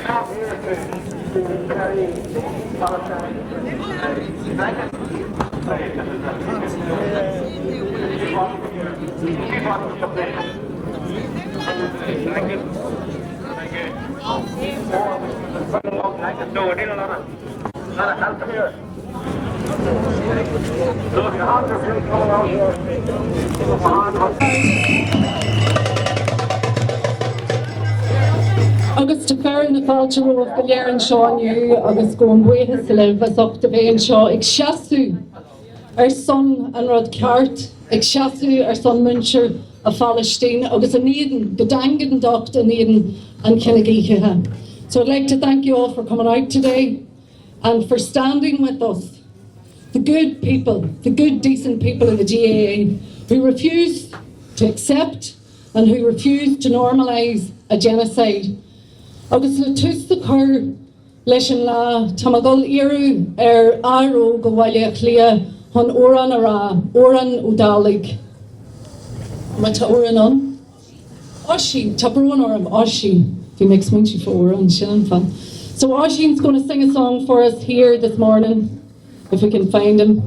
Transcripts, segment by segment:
not here to carry Palestine. Agus te fear na fáilte roh go léireann seo aniu agus go an buíthe sa libh as achta bhéon seo ag seaasú ar son an rud ceart, ag seaasú ar son muintir a Palestine agus an Eden, go dangad an docht an Eden an Cinnagíthe. So I'd like to thank you all for coming out today and for standing with us, the good people, the good decent people in the GAA who refuse to accept and who refuse to normalise a genocide. Agus le tús the chur leis an lá tamagol iarú áró go bhhaile clia hon óran ará, óran událig. Ma tá óran an? Oshi, tá brún orm, Oshi. He makes minchi for óran, sin fan. So Oshi's going to sing a song for us here this morning, if we can find him.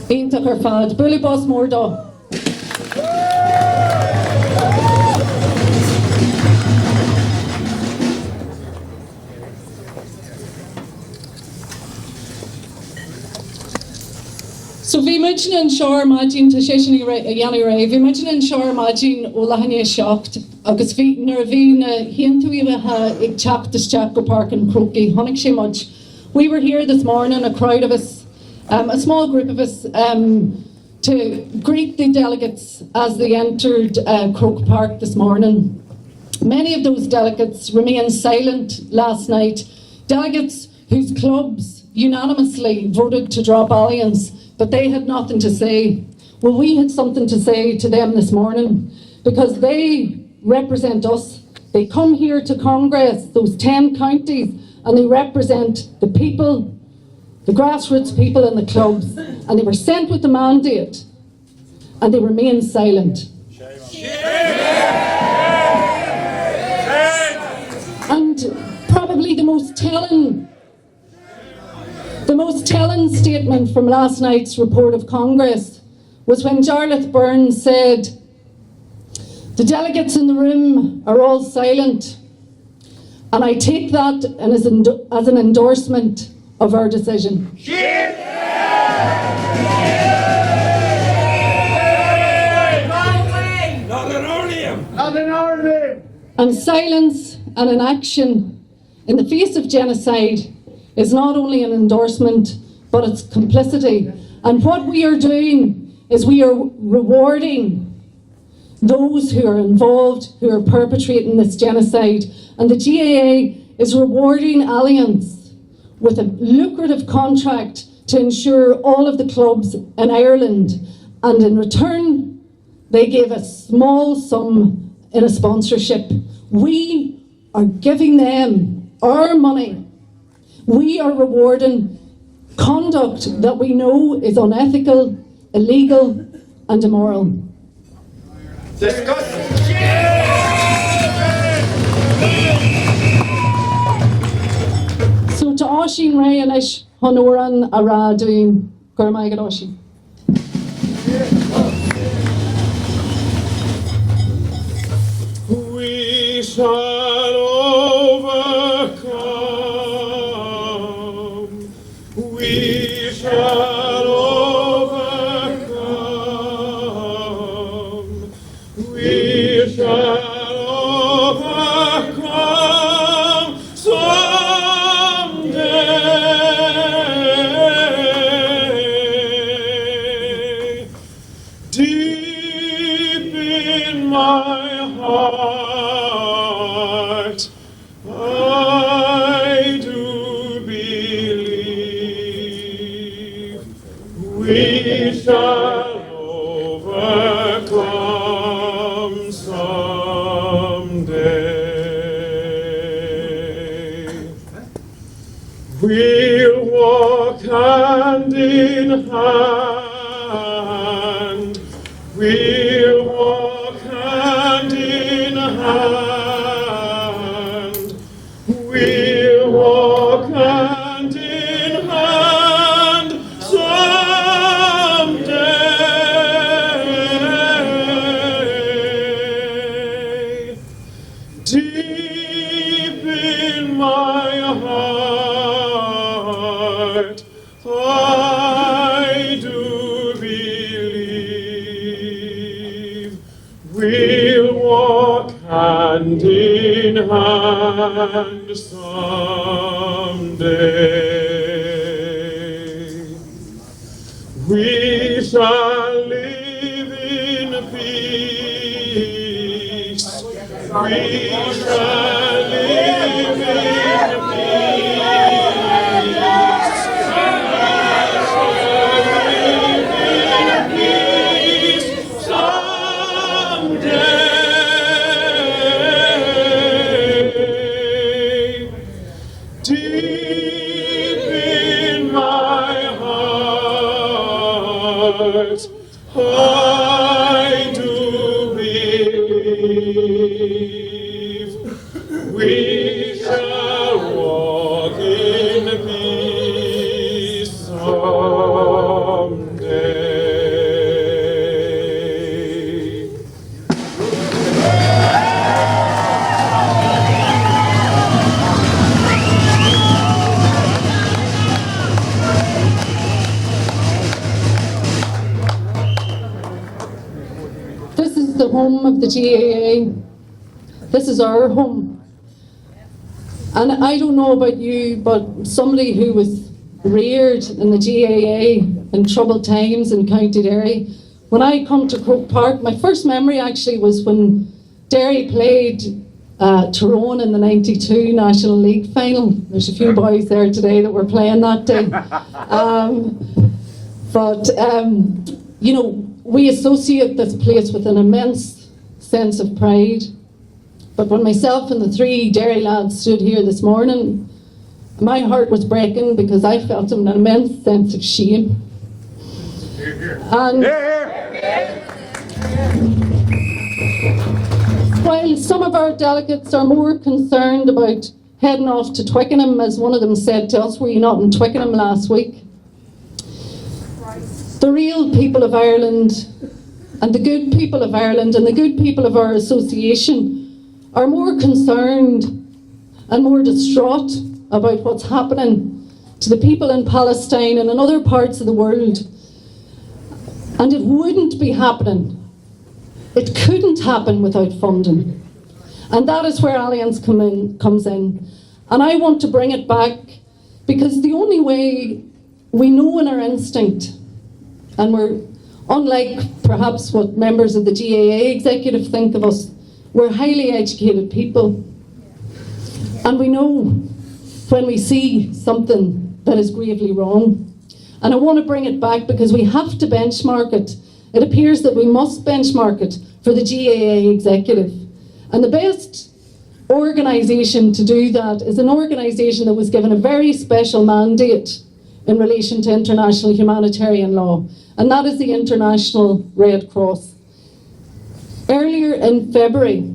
Íntaach ar fad, Bully Boss Mórdá. So bhí muid an seoir maidin tá sé sin dhéanú ré, bhí muid an seoir maidin ó lehanne seacht, agus nuair bhí na hiantúimethe ag teachtasteach go Park an Crocaí, tháinig sé muid. We were here this morning, a crowd of us, a small group of us, to greet the delegates as they entered Croke Park this morning. Many of those delegates remained silent last night, delegates whose clubs unanimously voted to drop alliance, but they had nothing to say. Well, we had something to say to them this morning, because they represent us. They come here to Congress, those 10 counties, and they represent the people, the grassroots people in the clubs, and they were sent with the mandate, and they remain silent. And probably the most telling statement from last night's report of Congress was when Jarlath Burns said, "The delegates in the room are all silent, and I take that as an endorsement of our decision." And silence and inaction in the face of genocide is not only an endorsement, but it's complicity. And what we are doing is we are rewarding those who are involved, who are perpetrating this genocide. And the GAA is rewarding Alliance with a lucrative contract to ensure all of the clubs in Ireland. And in return, they gave a small sum in a sponsorship. We are giving them our money. We are rewarding conduct that we know is unethical, illegal, and immoral. Disgusting. So to Oisín Ray and Ish Honoran Ara doing Gurmai Oisín. We shall overcome. We shall overcome. We shall overcome someday. Deep in my heart, I do believe we shall overcome someday. We'll walk hand in hand. We'll walk hand in hand. we'll walk hand in hand someday. We shall live in peace. We shall live in deep in my heart, I do believe we shall walk in peace someday. This is the home of the GAA. This is our home. And I don't know about you, but somebody who was reared in the GAA in troubled times in County Derry, when I come to Croke Park, my first memory actually was when Derry played Tyrone in the '92 National League final. There's a few boys there today that were playing that day. You know, we associate this place with an immense sense of pride. But when myself and the three Derry lads stood here this morning, my heart was breaking because I felt an immense sense of shame. And while some of our delegates are more concerned about heading off to Twickenham, as one of them said to us, were you not in Twickenham last week? The real people of Ireland and the good people of Ireland and the good people of our association are more concerned and more distraught about what's happening to the people in Palestine and in other parts of the world. And it wouldn't be happening. It couldn't happen without funding. And that is where Alliance comes in. And I want to bring it back because the only way we know in our instinct, and we're, unlike perhaps what members of the GAA executive think of us, we're highly educated people. And we know when we see something that is gravely wrong. And I want to bring it back because we have to benchmark it. It appears that we must benchmark it for the GAA executive. And the best organisation to do that is an organisation that was given a very special mandate in relation to international humanitarian law, and that is the International Red Cross. Earlier in February,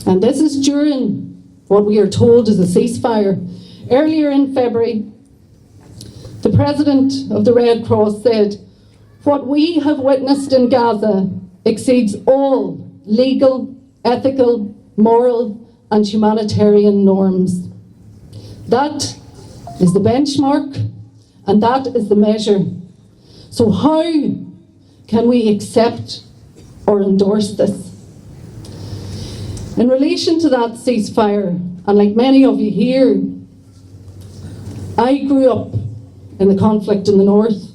and this is during what we are told is a ceasefire, earlier in February, the President of the Red Cross said, "What we have witnessed in Gaza exceeds all legal, ethical, moral and humanitarian norms." That is the benchmark and that is the measure. So how can we accept or endorse this? In relation to that ceasefire, and like many of you here, I grew up in the conflict in the north,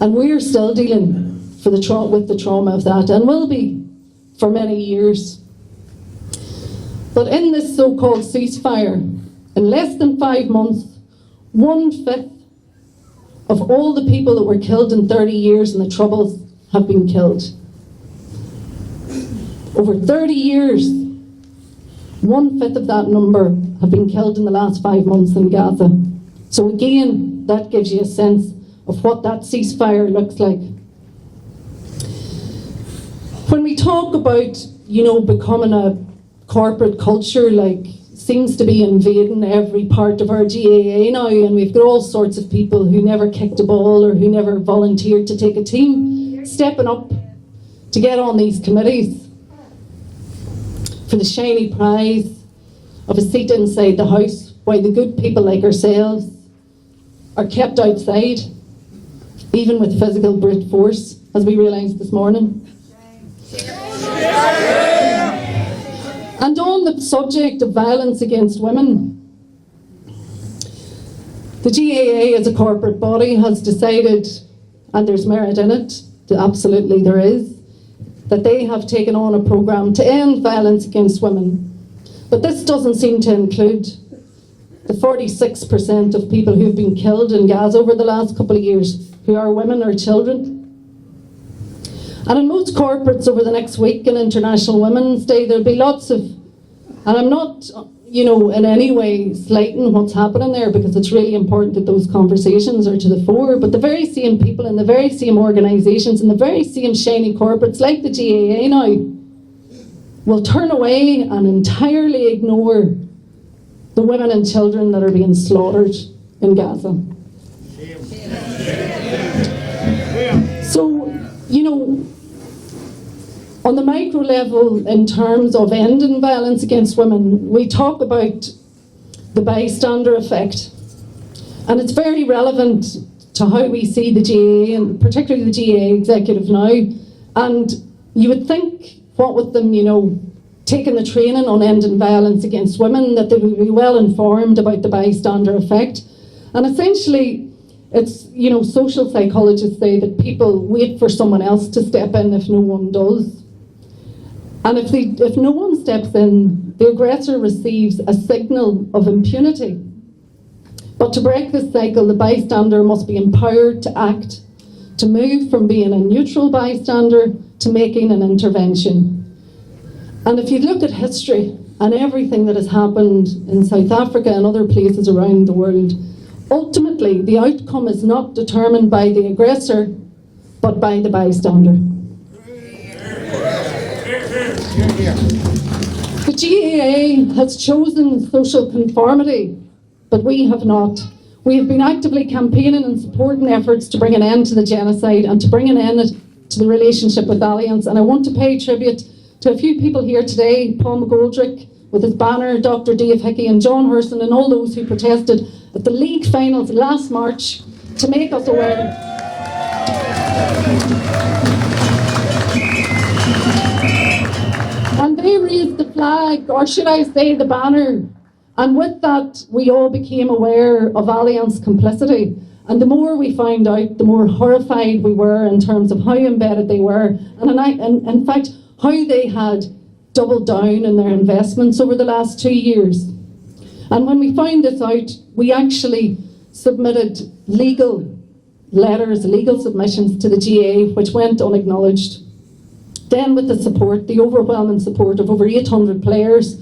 and we're still dealing with the trauma of that, and will be for many years. But in this so-called ceasefire, in less than 5 months, 1/5 of all the people that were killed in 30 years in the Troubles have been killed. Over 30 years, 1/5 of that number have been killed in the last 5 months in Gaza. So again, that gives you a sense of what that ceasefire looks like. When we talk about, becoming a corporate culture, seems to be invading every part of our GAA now, and we've got all sorts of people who never kicked a ball or who never volunteered to take a team stepping up to get on these committees for the shiny prize of a seat inside the house, while the good people like ourselves are kept outside, even with physical brute force, as we realised this morning. And on the subject of violence against women, the GAA as a corporate body has decided, and there's merit in it, absolutely there is, that they have taken on a programme to end violence against women. But this doesn't seem to include the 46% of people who've been killed in Gaza over the last couple of years, who are women or children. And in most corporates over the next week on International Women's Day, there'll be lots of, and I'm not, in any way slighting what's happening there, because it's really important that those conversations are to the fore, but the very same people in the very same organisations and the very same shiny corporates like the GAA now will turn away and entirely ignore the women and children that are being slaughtered in Gaza. So, on the micro level, in terms of ending violence against women, we talk about the bystander effect. And it's very relevant to how we see the GAA, and particularly the GAA executive now. And you would think, what with them, taking the training on ending violence against women, that they would be well informed about the bystander effect. And essentially, it's, social psychologists say that people wait for someone else to step in if no one does. And if no one steps in, the aggressor receives a signal of impunity. But to break this cycle, the bystander must be empowered to act, to move from being a neutral bystander to making an intervention. And if you look at history and everything that has happened in South Africa and other places around the world, ultimately the outcome is not determined by the aggressor, but by the bystander. The GAA has chosen social conformity, but we have not. We have been actively campaigning and supporting efforts to bring an end to the genocide and to bring an end to the relationship with Alliance. And I want to pay tribute to a few people here today: Paul McGoldrick with his banner, Dr. Dave Hickey and John Herson, and all those who protested at the league finals last March to make us aware. And they raised the flag, or should I say the banner, and with that we all became aware of Alliance complicity. And the more we found out, the more horrified we were in terms of how embedded they were, and in fact how they had doubled down in their investments over the last 2 years. And when we found this out, we actually submitted legal letters, legal submissions to the GAA, which went unacknowledged. Then with the support, the overwhelming support of over 800 players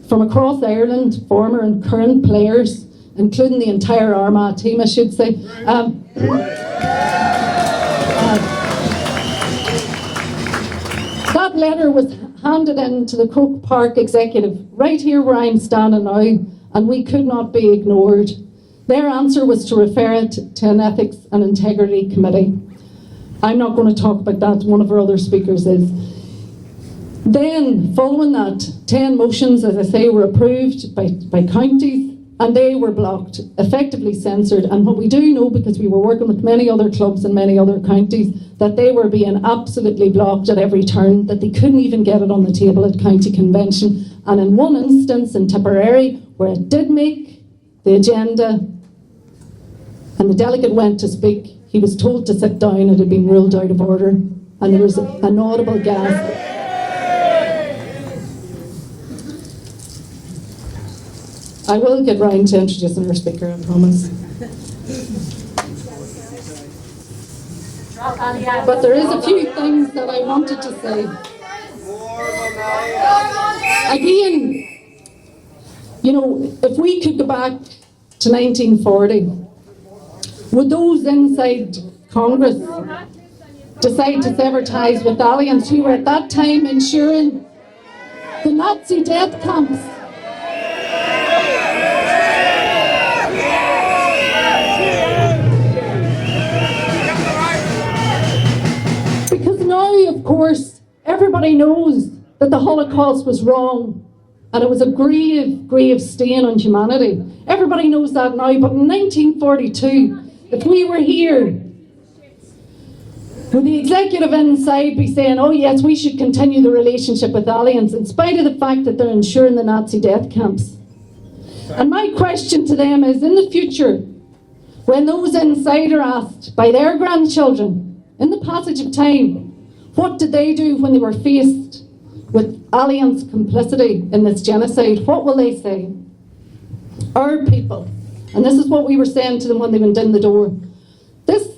from across Ireland, former and current players, including the entire Armagh team, I should say. That letter was handed in to the Croke Park executive, right here where I'm standing now, and we could not be ignored. Their answer was to refer it to an Ethics and Integrity Committee. I'm not going to talk about that, one of our other speakers is. Then, following that, 10 motions, as I say, were approved by counties, and they were blocked, effectively censored. And what we do know, because we were working with many other clubs in many other counties, that they were being absolutely blocked at every turn, that they couldn't even get it on the table at county convention. And in one instance in Tipperary, where it did make the agenda, and the delegate went to speak, he was told to sit down. It had been ruled out of order, and there was an audible gasp. I will get round to introducing our speaker, I promise. But there is a few things that I wanted to say. Again, if we could go back to 1940, would those inside Congress decide to sever ties with Alliance, who were at that time ensuring the Nazi death camps? Because now, of course, everybody knows that the Holocaust was wrong and it was a grave, grave stain on humanity. Everybody knows that now, but in 1942, if we were here, Will the executive inside be saying, oh yes, we should continue the relationship with Alliance in spite of the fact that they're ensuring the Nazi death camps? And my question to them is, in the future, when those inside are asked by their grandchildren, in the passage of time, what did they do when they were faced with Alliance complicity in this genocide? What will they say? Our people, and this is what we were saying to them when they went in the door, this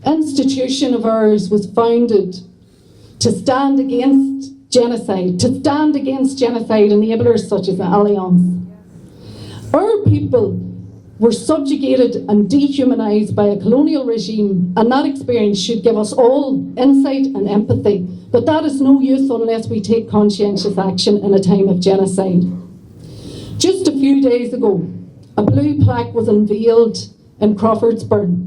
institution of ours was founded to stand against genocide, enablers such as Alliance. Our people were subjugated and dehumanised by a colonial regime, and that experience should give us all insight and empathy. But that is no use unless we take conscientious action in a time of genocide. Just a few days ago, a blue plaque was unveiled in Crawfordsburn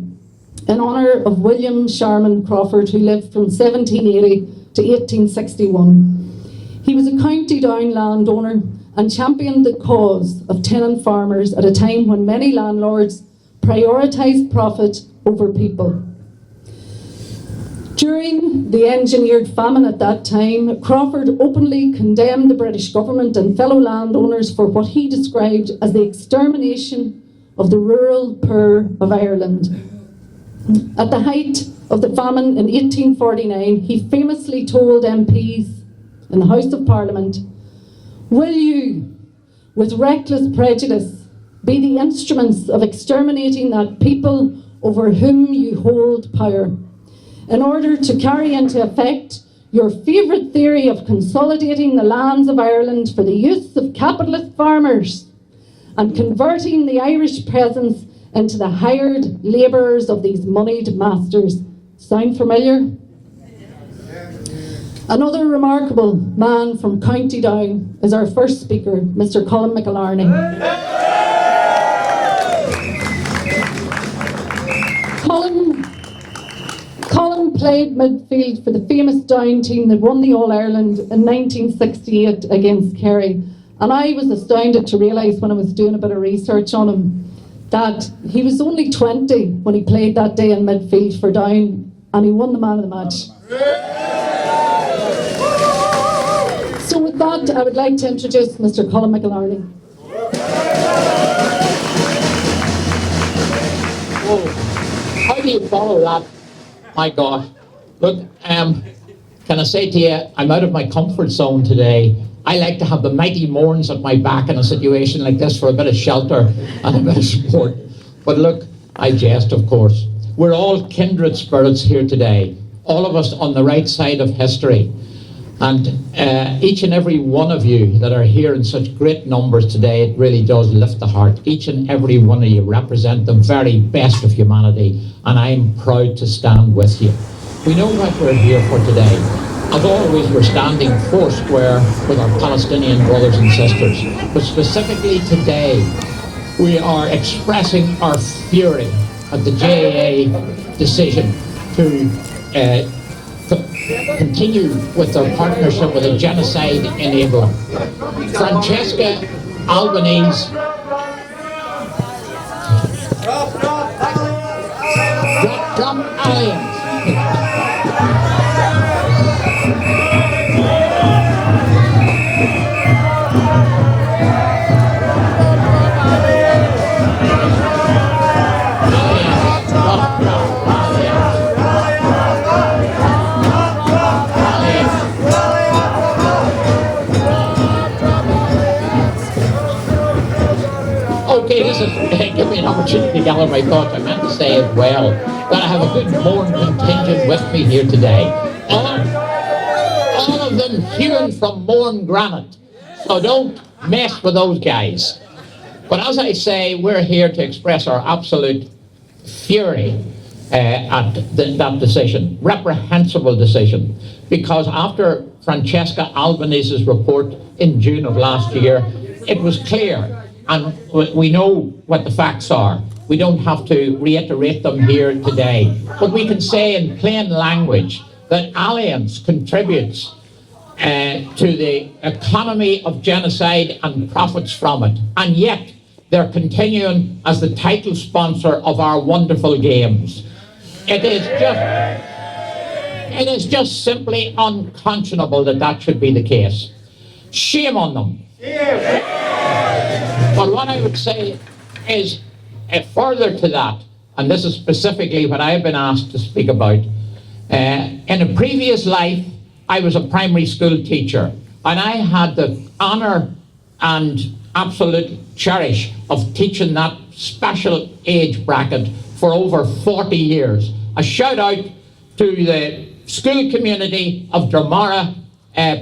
in honour of William Sharman Crawford, who lived from 1780 to 1861. He was a County Down landowner and championed the cause of tenant farmers at a time when many landlords prioritised profit over people. During the engineered famine at that time, Crawford openly condemned the British government and fellow landowners for what he described as the extermination of the rural poor of Ireland. At the height of the famine in 1849, he famously told MPs in the House of Parliament, "Will you, with reckless prejudice, be the instruments of exterminating that people over whom you hold power, in order to carry into effect your favourite theory of consolidating the lands of Ireland for the use of capitalist farmers and converting the Irish peasants into the hired labourers of these moneyed masters." Sound familiar? Another remarkable man from County Down is our first speaker, Mr. Colin McIlarney. Colin played midfield for the famous Down team that won the All-Ireland in 1968 against Kerry. And I was astounded to realise when I was doing a bit of research on him that he was only 20 when he played that day in midfield for Down, and he won the man of the match. So with that, I would like to introduce Mr. Colin McIlarney. Oh, how do you follow that? My God. Look, can I say to you, I'm out of my comfort zone today. I like to have the mighty Mourns at my back in a situation like this for a bit of shelter and a bit of support. But look, I jest, of course. We're all kindred spirits here today, all of us on the right side of history. And each and every one of you that are here in such great numbers today, it really does lift the heart. Each and every one of you represent the very best of humanity, and I'm proud to stand with you. We know what we're here for today. As always, we're standing foursquare with our Palestinian brothers and sisters. But specifically today, we are expressing our fury at the JAA decision to continue with their partnership with a genocide enabler. Francesca Albanese. Drop Alliance. Okay, this is give me an opportunity to gather my thoughts. I meant to say as well that I have a good Mourne contingent with me here today. All of them hewn from Mourne granite. So don't mess with those guys. But as I say, we're here to express our absolute fury at that decision, reprehensible decision, because after Francesca Albanese's report in June of last year, it was clear. And we know what the facts are. We don't have to reiterate them here today. But we can say in plain language that Alliance contributes to the economy of genocide and profits from it. And yet, they're continuing as the title sponsor of our wonderful games. It is just... It is just simply unconscionable that that should be the case. Shame on them. But what I would say is, further to that, and this is specifically what I have been asked to speak about, in a previous life, I was a primary school teacher, and I had the honour and absolute cherish of teaching that special age bracket for over 40 years. A shout out to the school community of Dromara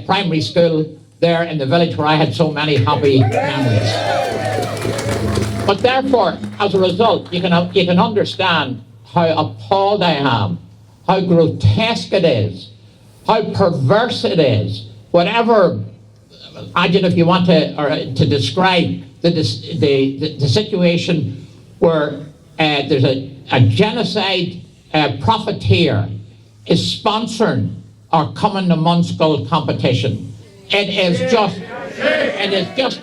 Primary School there in the village where I had so many happy memories. But therefore, as a result, you can understand how appalled I am, how grotesque it is, how perverse it is, whatever adjective you want to describe the situation where there's a genocide profiteer is sponsoring our Coming to Munskull competition. It is just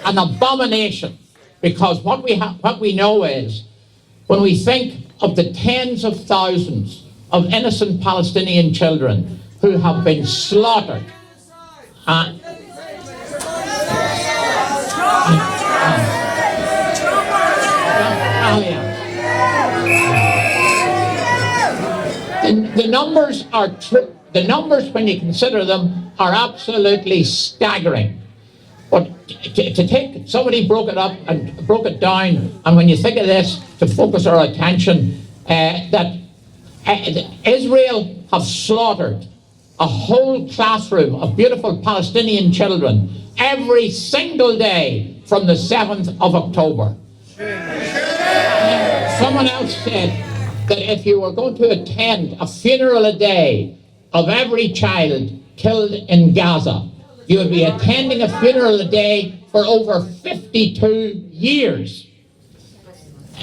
an abomination, because what we know is, when we think of the tens of thousands of innocent Palestinian children who have been slaughtered, the numbers are the numbers, when you consider them, are absolutely staggering. But to take, somebody broke it up and broke it down, and when you think of this, to focus our attention, that Israel have slaughtered a whole classroom of beautiful Palestinian children every single day from the 7th of October. Someone else said that if you were going to attend a funeral a day of every child killed in Gaza, you would be attending a funeral a day for over 52 years.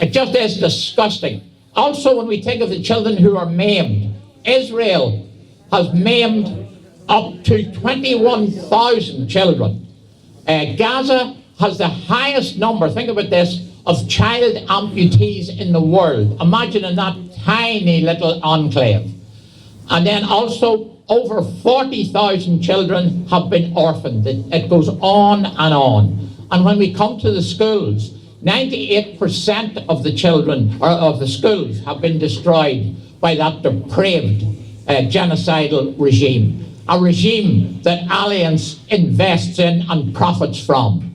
It just is disgusting. Also, when we think of the children who are maimed, Israel has maimed up to 21,000 children. Gaza has the highest number, think about this, of child amputees in the world. Imagine in that tiny little enclave. And then also, over 40,000 children have been orphaned. It goes on and on. And when we come to the schools, 98% of the children, or of the schools, have been destroyed by that depraved genocidal regime. A regime that Alliance invests in and profits from.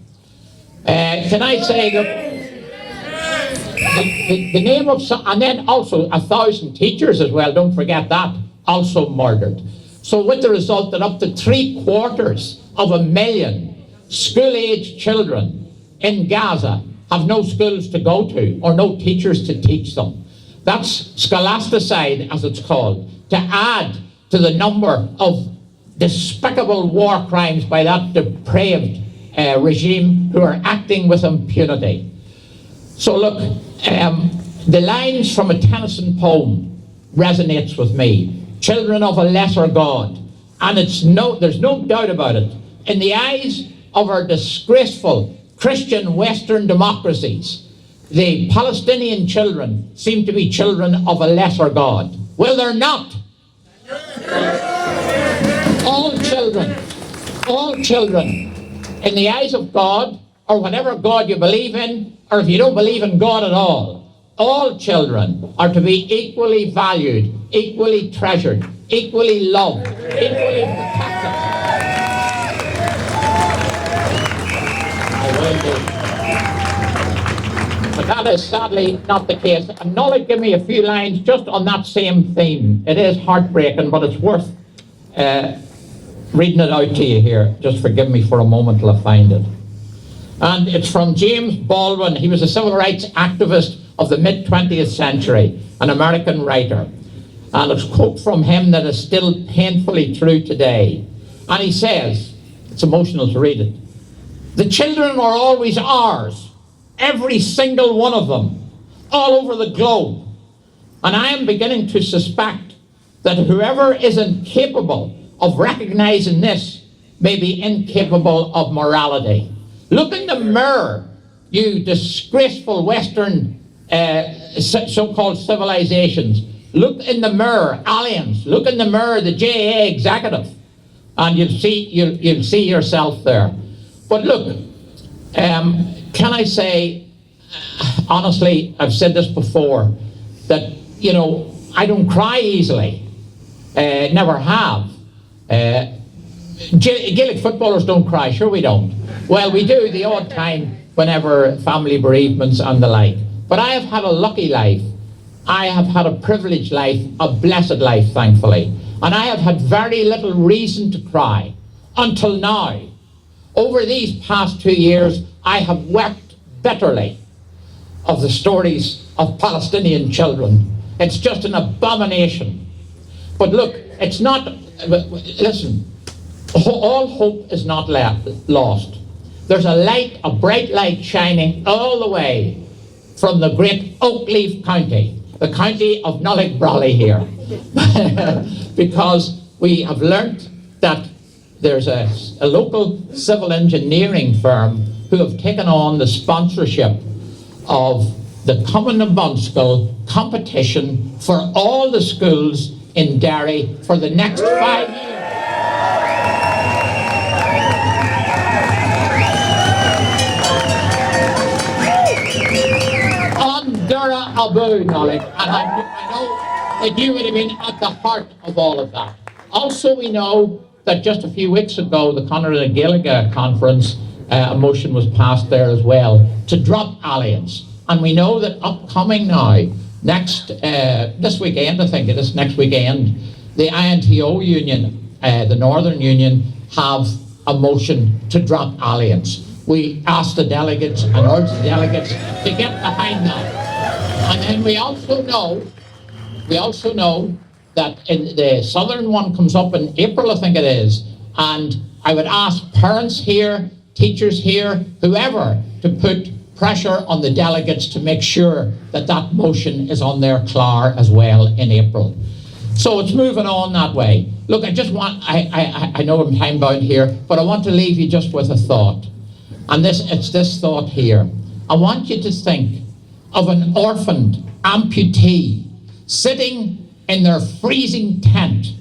Can I say that the name of some, and then also 1,000 teachers as well, don't forget that, also murdered. So with the result that up to 750,000 school-aged children in Gaza have no schools to go to or no teachers to teach them. That's scholasticide, as it's called, to add to the number of despicable war crimes by that depraved regime who are acting with impunity. So look, the lines from a Tennyson poem resonates with me. Children of a lesser God. And there's no doubt about it. In the eyes of our disgraceful Christian Western democracies, the Palestinian children seem to be children of a lesser God. Well, they're not. All children, in the eyes of God, or whatever God you believe in, or if you don't believe in God at all children are to be equally valued, equally treasured, equally loved, equally protected. But that is sadly not the case. And Nola, give me a few lines just on that same theme. It is heartbreaking, but it's worth reading it out to you here. Just forgive me for a moment till I find it. And it's from James Baldwin. He was a civil rights activist of the mid-20th century, an American writer. And it's a quote from him that is still painfully true today. And he says, it's emotional to read it, "The children are always ours, every single one of them, all over the globe. And I am beginning to suspect that whoever is incapable of recognizing this may be incapable of morality. Look in the mirror, you disgraceful Western so-called civilizations. look in the mirror, Allianz, look in the mirror, the JA executive, and you'll see yourself there. But look, can I say, honestly, I've said this before, that, you know, I don't cry easily, never have. Gaelic footballers don't cry, sure we don't. Well, we do the odd time whenever family bereavements and the like. But I have had a lucky life. I have had a privileged life, a blessed life, thankfully. And I have had very little reason to cry until now. Over these past 2 years, I have wept bitterly of the stories of Palestinian children. It's just an abomination. But look, it's not, listen, all hope is not lost. There's a light, a bright light shining all the way from the great Oakleaf County, the county of Nullick-Brawley here. Because we have learnt that there's a local civil engineering firm who have taken on the sponsorship of the Common School competition for all the schools in Derry for the next 5 years. Dura Abu, Nolik, and I know that you would have been at the heart of all of that. Also, we know that just a few weeks ago, the Conor na Gaeilge conference, a motion was passed there as well to drop Allianz. And we know that upcoming now, this weekend, I think it is, next weekend, the INTO union, the Northern Union, have a motion to drop Allianz. We asked the delegates and urged the delegates to get behind that. And then we also know that in the Southern one comes up in April, I think it is, and I would ask parents here, teachers here, whoever, to put pressure on the delegates to make sure that that motion is on their clár as well in April. So it's moving on that way. Look, I just want, I know I'm time bound here, but I want to leave you just with a thought. And it's this thought here. I want you to think of an orphaned amputee sitting in their freezing tent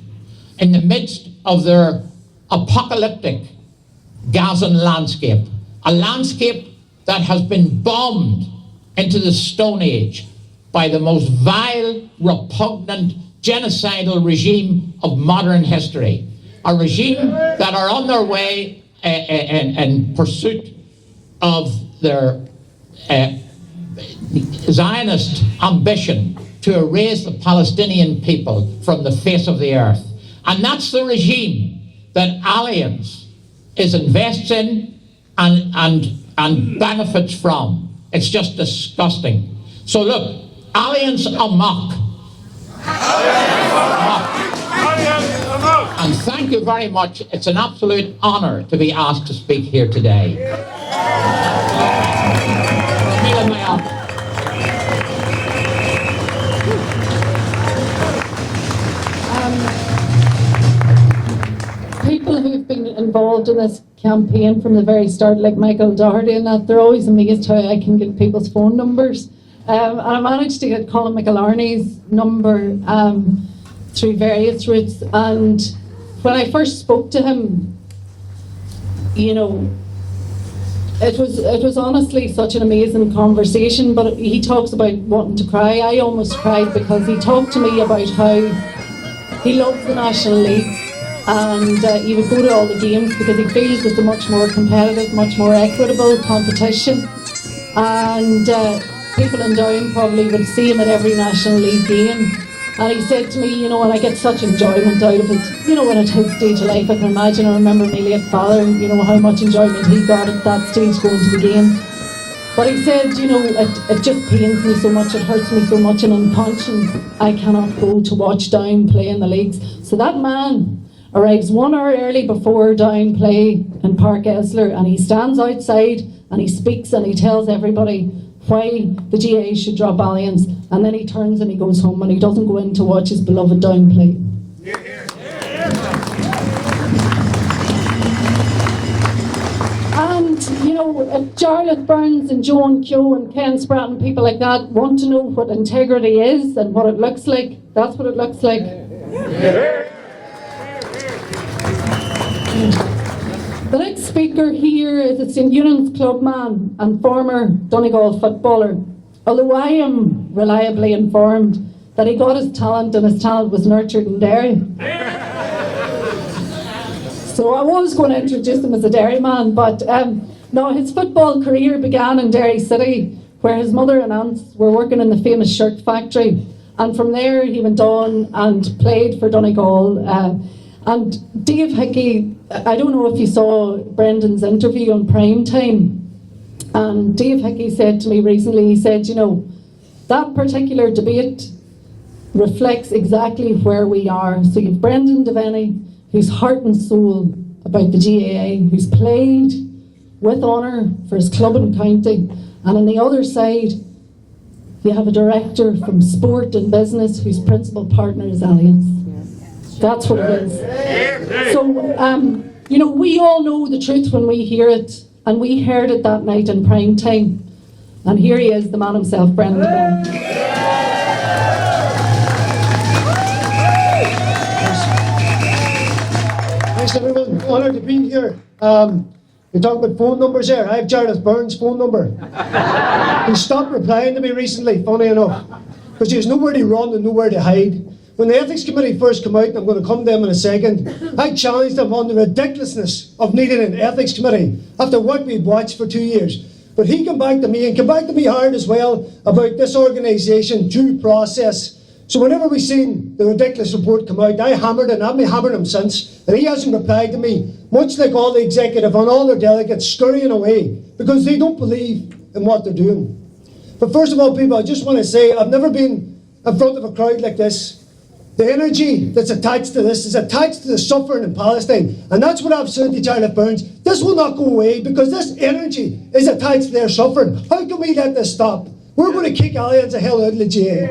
in the midst of their apocalyptic Gazan landscape, a landscape that has been bombed into the Stone Age by the most vile, repugnant, genocidal regime of modern history, a regime that are on their way in pursuit of their Zionist ambition to erase the Palestinian people from the face of the earth. And that's the regime that Allianz invests in and benefits from. It's just disgusting. So look, Allianz amok. And thank you very much. It's an absolute honour to be asked to speak here today. People who've been involved in this campaign from the very start, like Michael Doherty and that, they're always amazed how I can get people's phone numbers. And I managed to get Colin McIlarney's number through various routes. And when I first spoke to him, you know, it was honestly such an amazing conversation. But he talks about wanting to cry. I almost cried because he talked to me about how he loves the National League. And he would go to all the games because he feels it's a much more competitive, much more equitable competition. And people in Down probably would see him at every National League game. And he said to me, you know, and I get such enjoyment out of it. You know, when at his stage of life, I can imagine, I remember my late father, you know, how much enjoyment he got at that stage going to the game. But he said, you know, it just pains me so much, it hurts me so much, and in conscience, I cannot go to watch Down play in the leagues. So that man arrives 1 hour early before Down play in Park Esler, and he stands outside and he speaks and he tells everybody why the GA should drop Allianz, and then he turns and he goes home and he doesn't go in to watch his beloved Down play. And you know, if Charlotte Burns and Joan Keogh and Ken Spratt and people like that want to know what integrity is and what it looks like, That's what it looks like. The next speaker here is a St Eunan's clubman and former Donegal footballer. Although I am reliably informed that he got his talent and his talent was nurtured in Derry. So I was going to introduce him as a Derry man, but no, his football career began in Derry City, where his mother and aunts were working in the famous shirt factory. And from there he went on and played for Donegal. And Dave Hickey, I don't know if you saw Brendan's interview on Prime Time, and Dave Hickey said to me recently, he said, you know, that particular debate reflects exactly where we are. So you've Brendan Devaney, whose heart and soul about the GAA, who's played with honour for his club and county, and on the other side you have a director from sport and business whose principal partner is Allianz. That's what it is. So, you know, we all know the truth when we hear it, and we heard it that night in Prime Time. And here he is, the man himself, Brendan Devaney. Thanks everyone, honoured to be here. You're talking about phone numbers here. I have Jarlath Byrne's phone number. He stopped replying to me recently, funny enough, because he has nowhere to run and nowhere to hide. When the Ethics Committee first came out, and I'm going to come to them in a second, I challenged them on the ridiculousness of needing an Ethics Committee after what we've watched for 2 years. But he came back to me, and came back to me hard as well, about this organisation due process. So whenever we seen the ridiculous report come out, I hammered it, and I've been hammering him since, and he hasn't replied to me, much like all the executive and all their delegates scurrying away, because they don't believe in what they're doing. But first of all, people, I just want to say, I've never been in front of a crowd like this. The energy that's attached to this is attached to the suffering in Palestine, and that's what I've said to Jarlath Byrne. This will not go away because this energy is attached to their suffering. How can we let this stop? We're going to kick Allianz the hell out of the GAA.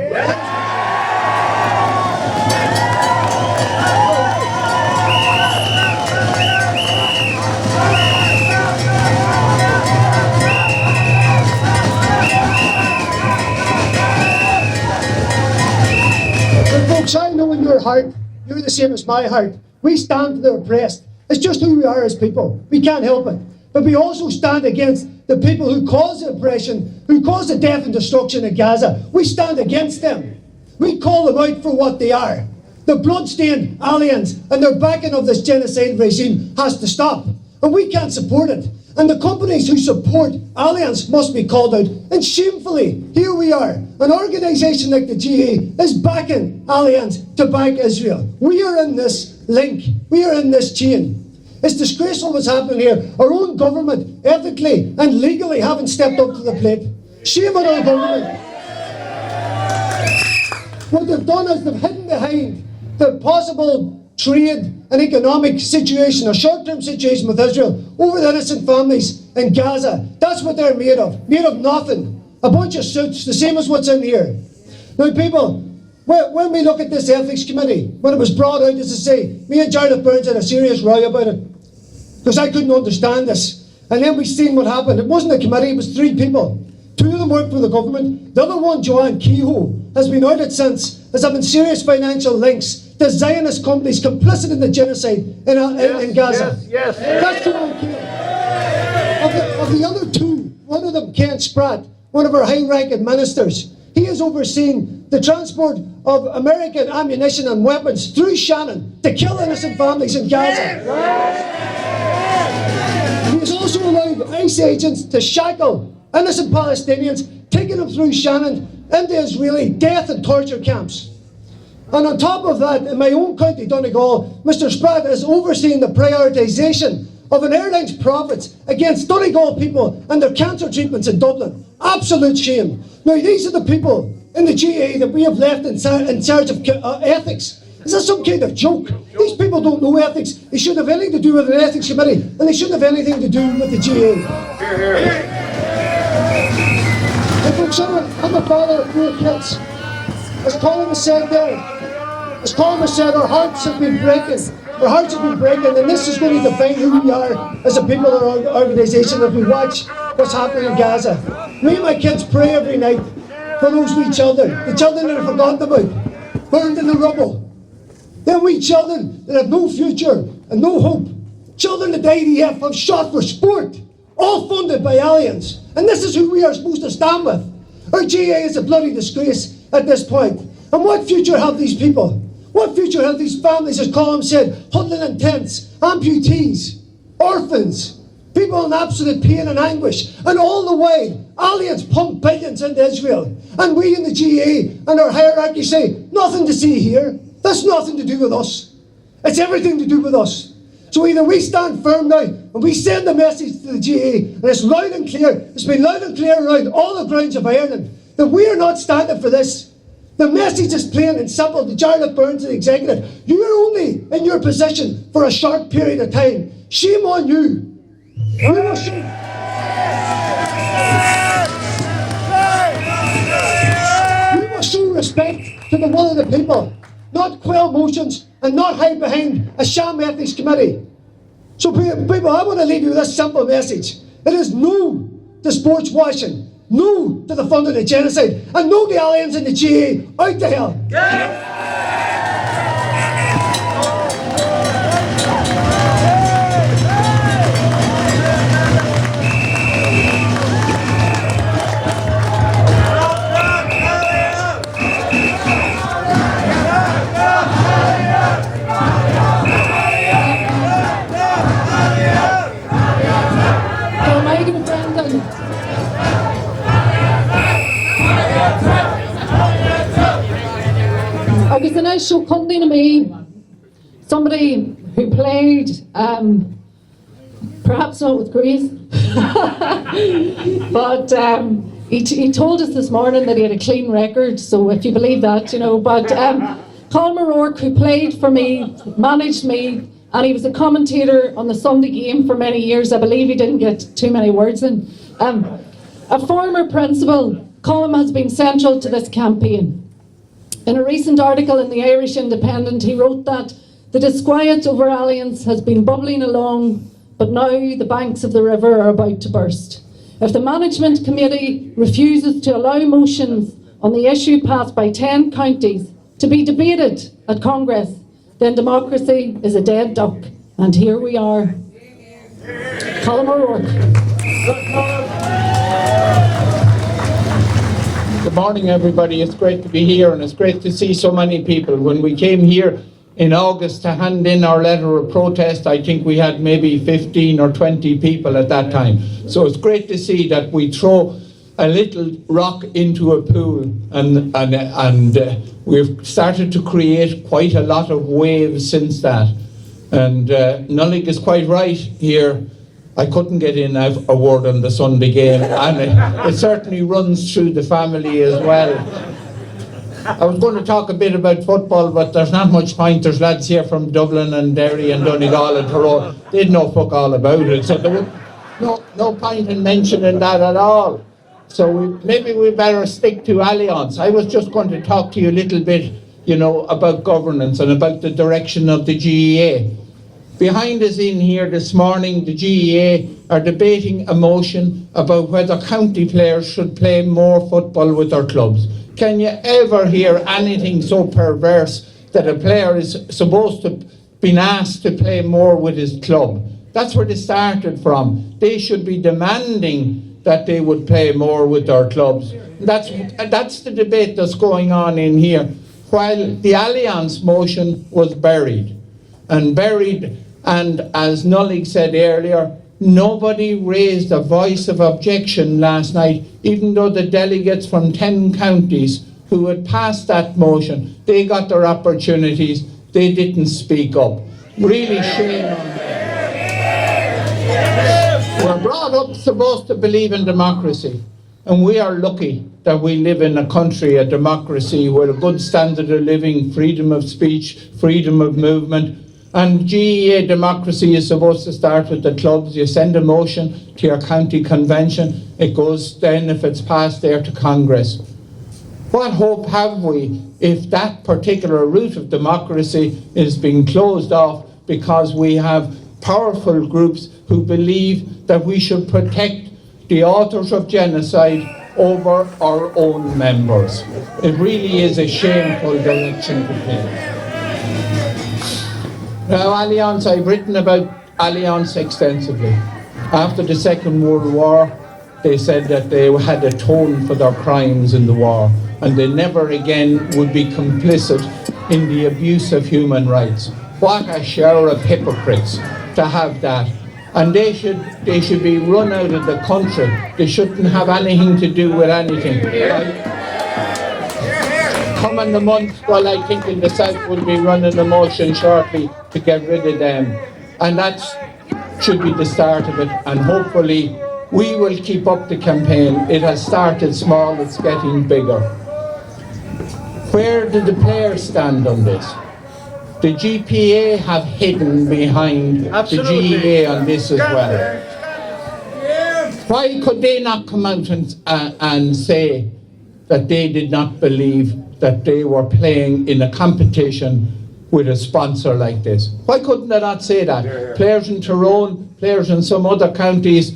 Folks, I know in your heart, you're the same as my heart. We stand for the oppressed. It's just who we are as people. We can't help it. But we also stand against the people who cause the oppression, who cause the death and destruction in Gaza. We stand against them. We call them out for what they are. The bloodstained Allianz and their backing of this genocide regime has to stop. And we can't support it. And the companies who support Allianz must be called out. And shamefully, here we are. An organisation like the GA is backing Allianz to back Israel. We are in this link. We are in this chain. It's disgraceful what's happening here. Our own government, ethically and legally, haven't stepped up to the plate. Shame on our government. What they've done is they've hidden behind the possible trade and economic situation, a short-term situation with Israel, over the innocent families in Gaza. That's what they're made of nothing. A bunch of suits, the same as what's in here. Now people, when we look at this Ethics Committee, when it was brought out, as I say, me and Jarlath Byrne had a serious row about it, because I couldn't understand this. And then we seen what happened. It wasn't a committee, it was 3 people. 2 of them worked for the government. The other one, Joanne Kehoe, has been outed since as having serious financial links to Zionist companies complicit in the genocide in Gaza. Yes. That's Joanne Kehoe. Of the other 2, one of them, Ken Spratt, one of our high-ranking ministers, he has overseen the transport of American ammunition and weapons through Shannon to kill innocent families in Gaza. He has also allowed ICE agents to shackle innocent Palestinians, taking them through Shannon into Israeli death and torture camps. And on top of that, in my own county, Donegal, Mr. Spratt has overseen the prioritisation of an airline's profits against Donegal people and their cancer treatments in Dublin. Absolute shame. Now, these are the people in the GA that we have left in charge of ethics. Is this some kind of joke? These people don't know ethics. They shouldn't have anything to do with an ethics committee, and they shouldn't have anything to do with the GA. Hey folks, I'm a father of 4 kids. As Colin has said there, our hearts have been breaking. Our hearts have been breaking, and this is going to define who we are as a people or organisation as we watch what's happening in Gaza. Me and my kids pray every night for those wee children, the children that are forgotten about. burned in the rubble. Then we children that have no future and no hope, children that the IDF have shot for sport, all funded by aliens. And this is who we are supposed to stand with. Our GA is a bloody disgrace at this point. And what future have these people? What future have these families, as Colin said, huddling in tents, amputees, orphans, people in absolute pain and anguish, and all the way, aliens pump billions into Israel. And we in the GA and our hierarchy say, nothing to see here. That's nothing to do with us. It's everything to do with us. So either we stand firm now and we send the message to the GA, and it's loud and clear, it's been loud and clear around all the grounds of Ireland, that we are not standing for this. The message is plain and simple to Jarlath Burns and the executive. You are only in your position for a short period of time. Shame on you. We will show, respect to the will of the people, not quell motions and not hide behind a sham ethics committee. So people, I want to leave you with this simple message. It is no to sports washing, no to the funding of genocide, and no to the aliens in the GA. Out to hell. Agus in show Condy to me, somebody who played, perhaps not with grace, but he told us this morning that he had a clean record, so if you believe that, you know, but Colin O'Rourke, who played for me, managed me, and he was a commentator on the Sunday game for many years. I believe he didn't get too many words in. A former principal, Colin has been central to this campaign. In a recent article in the Irish Independent, he wrote that the disquiet over aliens has been bubbling along, but now the banks of the river are about to burst. If the management committee refuses to allow motions on the issue passed by 10 counties to be debated at Congress, then democracy is a dead duck. And here we are. Colin O'Rourke. Good morning, everybody. It's great to be here, and it's great to see so many people. When we came here in August to hand in our letter of protest, I think we had maybe 15 or 20 people at that time. So it's great to see that we throw a little rock into a pool, and we've started to create quite a lot of waves since that. And Nullig is quite right here. I couldn't get in a word on the Sunday game, and it certainly runs through the family as well. I was going to talk a bit about football, but there's not much point. There's lads here from Dublin and Derry and Donegal and Tyrone. They'd know fuck all about it, so there was no point in mentioning that at all. So maybe we better stick to Allianz. I was just going to talk to you a little bit, you know, about governance and about the direction of the GEA. Behind us in here this morning, the GEA are debating a motion about whether county players should play more football with their clubs. Can you ever hear anything so perverse that a player is supposed to be asked to play more with his club? That's where they started from. They should be demanding that they would play more with their clubs. That's the debate that's going on in here, while the Allianz motion was buried. And as Nullig said earlier, nobody raised a voice of objection last night, even though the delegates from 10 counties who had passed that motion, they got their opportunities, they didn't speak up. Really shame on them. We're brought up supposed to believe in democracy, and we are lucky that we live in a country, a democracy, with a good standard of living, freedom of speech, freedom of movement. And GEA democracy is supposed to start with the clubs. You send a motion to your county convention, it goes then, if it's passed there, to Congress. What hope have we if that particular route of democracy is being closed off because we have powerful groups who believe that we should protect the authors of genocide over our own members. It really is a shameful direction to take. Now, Allianz, I've written about Allianz extensively. After the Second World War, they said that they had atoned for their crimes in the war, and they never again would be complicit in the abuse of human rights. What a shower of hypocrites to have that. And they should be run out of the country. They shouldn't have anything to do with anything. Coming the month, well, I think in the South will be running a motion shortly to get rid of them. And that should be the start of it. And hopefully we will keep up the campaign. It has started small, it's getting bigger. Where do the players stand on this? The GPA have hidden behind the GEA on this as well. Why could they not come out and say that they did not believe that they were playing in a competition with a sponsor like this? Why couldn't they not say that? Players in Tyrone, players in some other counties,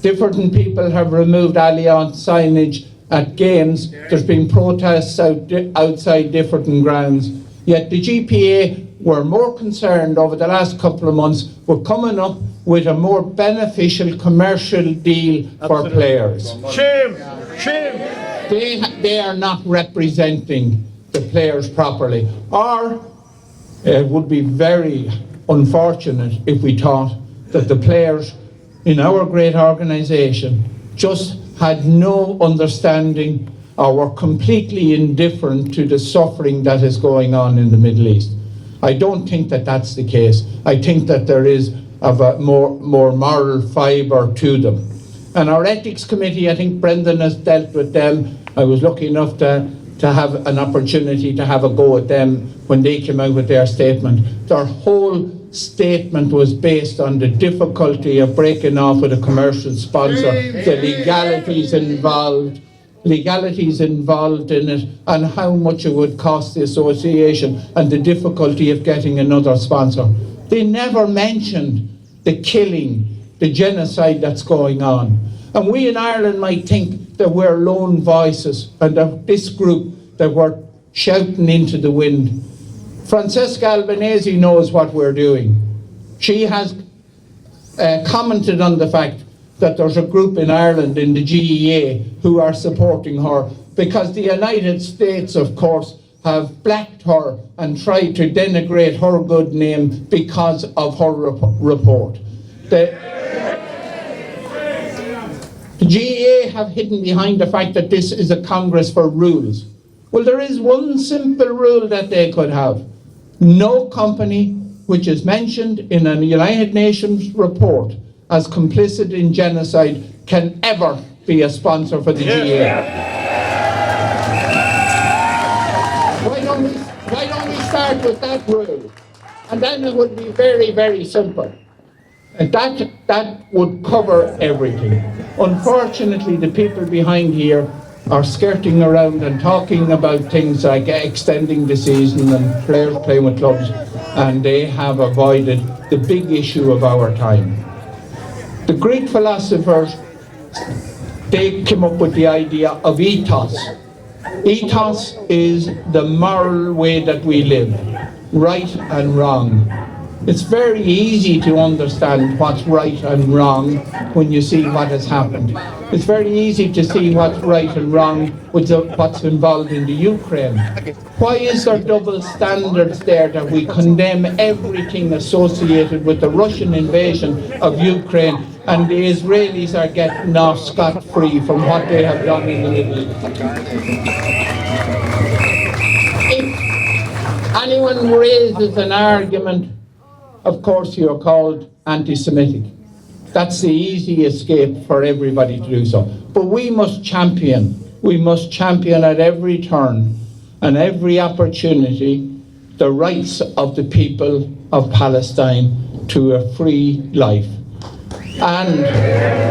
different people have removed Allianz signage at games. There's been protests outside different grounds. Yet the GPA were more concerned over the last couple of months with coming up with a more beneficial commercial deal for players. Shame! Shame! They are not representing the players properly. Or it would be very unfortunate if we thought that the players in our great organisation just had no understanding or were completely indifferent to the suffering that is going on in the Middle East. I don't think that that's the case. I think that there is of a more moral fibre to them. And our ethics committee, I think Brendan has dealt with them. I was lucky enough to have an opportunity to have a go at them when they came out with their statement. Their whole statement was based on the difficulty of breaking off with a commercial sponsor, the legalities involved in it, and how much it would cost the association, and the difficulty of getting another sponsor. They never mentioned the killing, the genocide that's going on. And we in Ireland might think that we're lone voices, and that this group that we're shouting into the wind. Francesca Albanese knows what we're doing. She has commented on the fact that there's a group in Ireland in the GEA who are supporting her, because the United States, of course, have blacked her and tried to denigrate her good name because of her report. The GEA have hidden behind the fact that this is a Congress for rules. Well, there is one simple rule that they could have. No company which is mentioned in a United Nations report as complicit in genocide can ever be a sponsor for the GEA. Why don't we start with that rule? And then it would be very, very simple. And that would cover everything. Unfortunately, the people behind here are skirting around and talking about things like extending the season and players playing with clubs, and they have avoided the big issue of our time. The Greek philosophers, they came up with the idea of ethos. Ethos is the moral way that we live, right and wrong. It's very easy to understand what's right and wrong when you see what has happened. It's very easy to see what's right and wrong with what's involved in the Ukraine. Why is there double standards there that we condemn everything associated with the Russian invasion of Ukraine, and the Israelis are getting off scot-free from what they have done in the Middle East? If anyone raises an argument, of course you're called anti-Semitic. That's the easy escape for everybody to do so. But we must champion at every turn and every opportunity the rights of the people of Palestine to a free life. And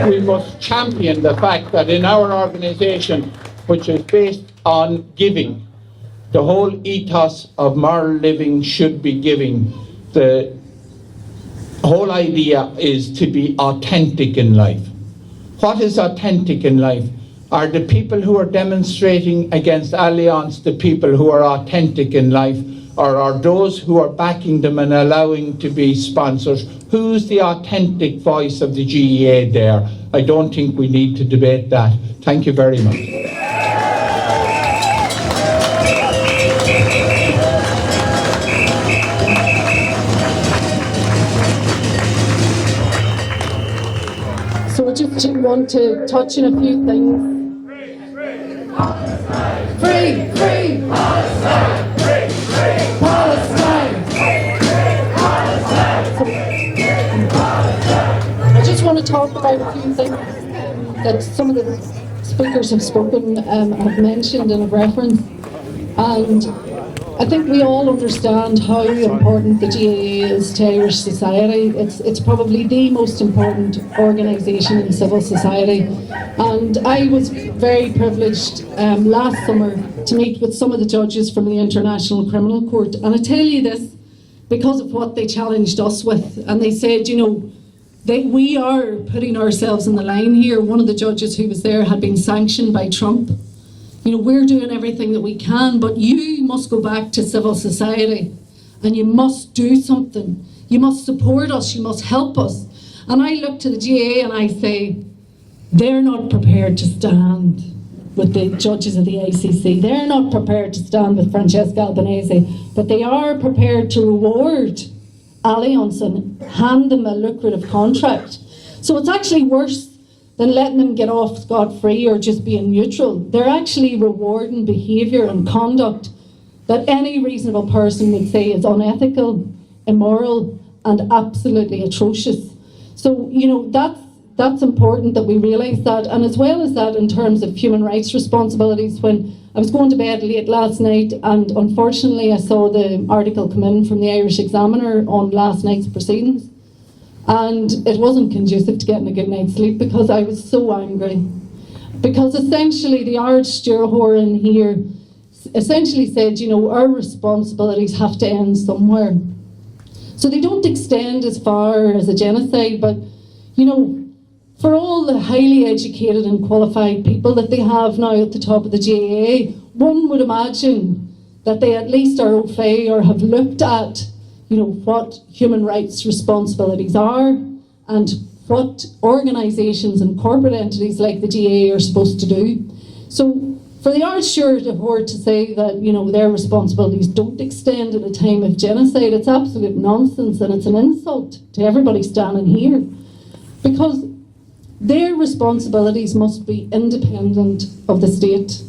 we must champion the fact that in our organisation, which is based on giving, the whole ethos of moral living should be giving. The whole idea is to be authentic in life. What is authentic in life? Are the people who are demonstrating against Allianz the people who are authentic in life, or are those who are backing them and allowing to be sponsors? Who's the authentic voice of the GEA there? I don't think we need to debate that. Thank you very much. So I just want to touch on a few things. Free, free, Palestine, Palestine. I just want to talk about a few things that some of the speakers have spoken, have mentioned and have referenced. And I think we all understand how important the GAA is to Irish society. It's probably the most important organisation in civil society. And I was very privileged last summer to meet with some of the judges from the International Criminal Court. And I tell you this because of what they challenged us with. And they said, you know, we are putting ourselves in the line here. One of the judges who was there had been sanctioned by Trump. You know, we're doing everything that we can, but you must go back to civil society and you must do something. You must support us, you must help us. And I look to the GAA and I say, they're not prepared to stand with the judges of the ICC. They're not prepared to stand with Francesca Albanese, but they are prepared to reward Allianz and hand them a lucrative contract. So it's actually worse than letting them get off scot-free or just being neutral. They're actually rewarding behaviour and conduct that any reasonable person would say is unethical, immoral, and absolutely atrocious. So, you know, that's important that we realise that. And as well as that, in terms of human rights responsibilities, when I was going to bed late last night, and unfortunately I saw the article come in from the Irish Examiner on last night's proceedings, and it wasn't conducive to getting a good night's sleep because I was so angry. Because essentially the Ard Stewart in here essentially said, you know, our responsibilities have to end somewhere. So they don't extend as far as a genocide, but, you know, for all the highly educated and qualified people that they have now at the top of the GAA, one would imagine that they at least are au fait or have looked at, you know, what human rights responsibilities are and what organisations and corporate entities like the GAA are supposed to do. So for the Ard Stewart to say that, you know, their responsibilities don't extend at a time of genocide, it's absolute nonsense, and it's an insult to everybody standing here, because their responsibilities must be independent of the state.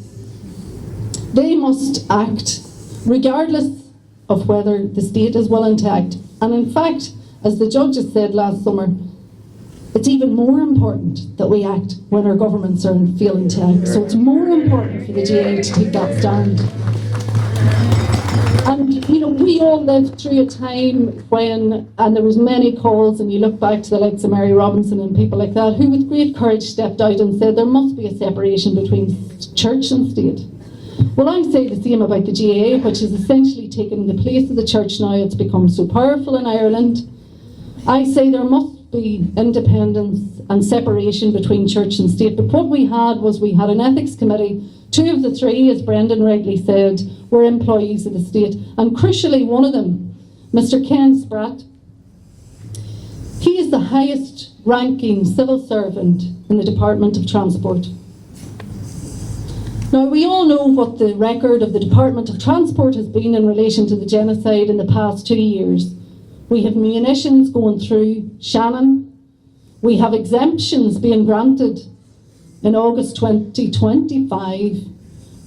They must act regardless of whether the state is willing to act. And in fact, as the judges said last summer, it's even more important that we act when our governments are failing to act. So it's more important for the GAA to take that stand. And, you know, we all lived through a time when, and there was many calls, and you look back to the likes of Mary Robinson and people like that, who with great courage stepped out and said there must be a separation between church and state. Well, I say the same about the GAA, which is essentially taking the place of the church now. It's become so powerful in Ireland. I say there must be independence and separation between church and state. But what we had was we had an ethics committee. 2 of the 3, as Brendan rightly said, were employees of the state. And crucially, one of them, Mr. Ken Spratt, he is the highest ranking civil servant in the Department of Transport. Now, we all know what the record of the Department of Transport has been in relation to the genocide in the past 2 years. We have munitions going through Shannon. We have exemptions being granted in August 2025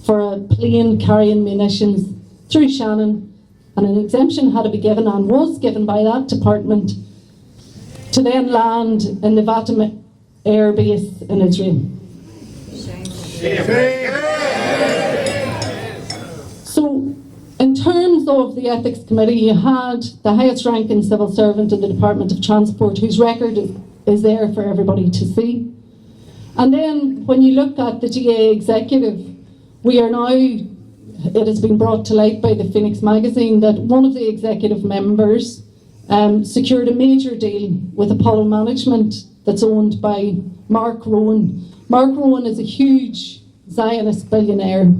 for a plane carrying munitions through Shannon, and an exemption had to be given and was given by that department to then land in the Vatim Air Base in Israel. So, in terms of the Ethics Committee, you had the highest ranking civil servant in the Department of Transport, whose record is there for everybody to see. And then, when you look at the GAA executive, we are now, it has been brought to light by the Phoenix magazine that one of the executive members secured a major deal with Apollo Management that's owned by Mark Rowan. Mark Rowan is a huge Zionist billionaire.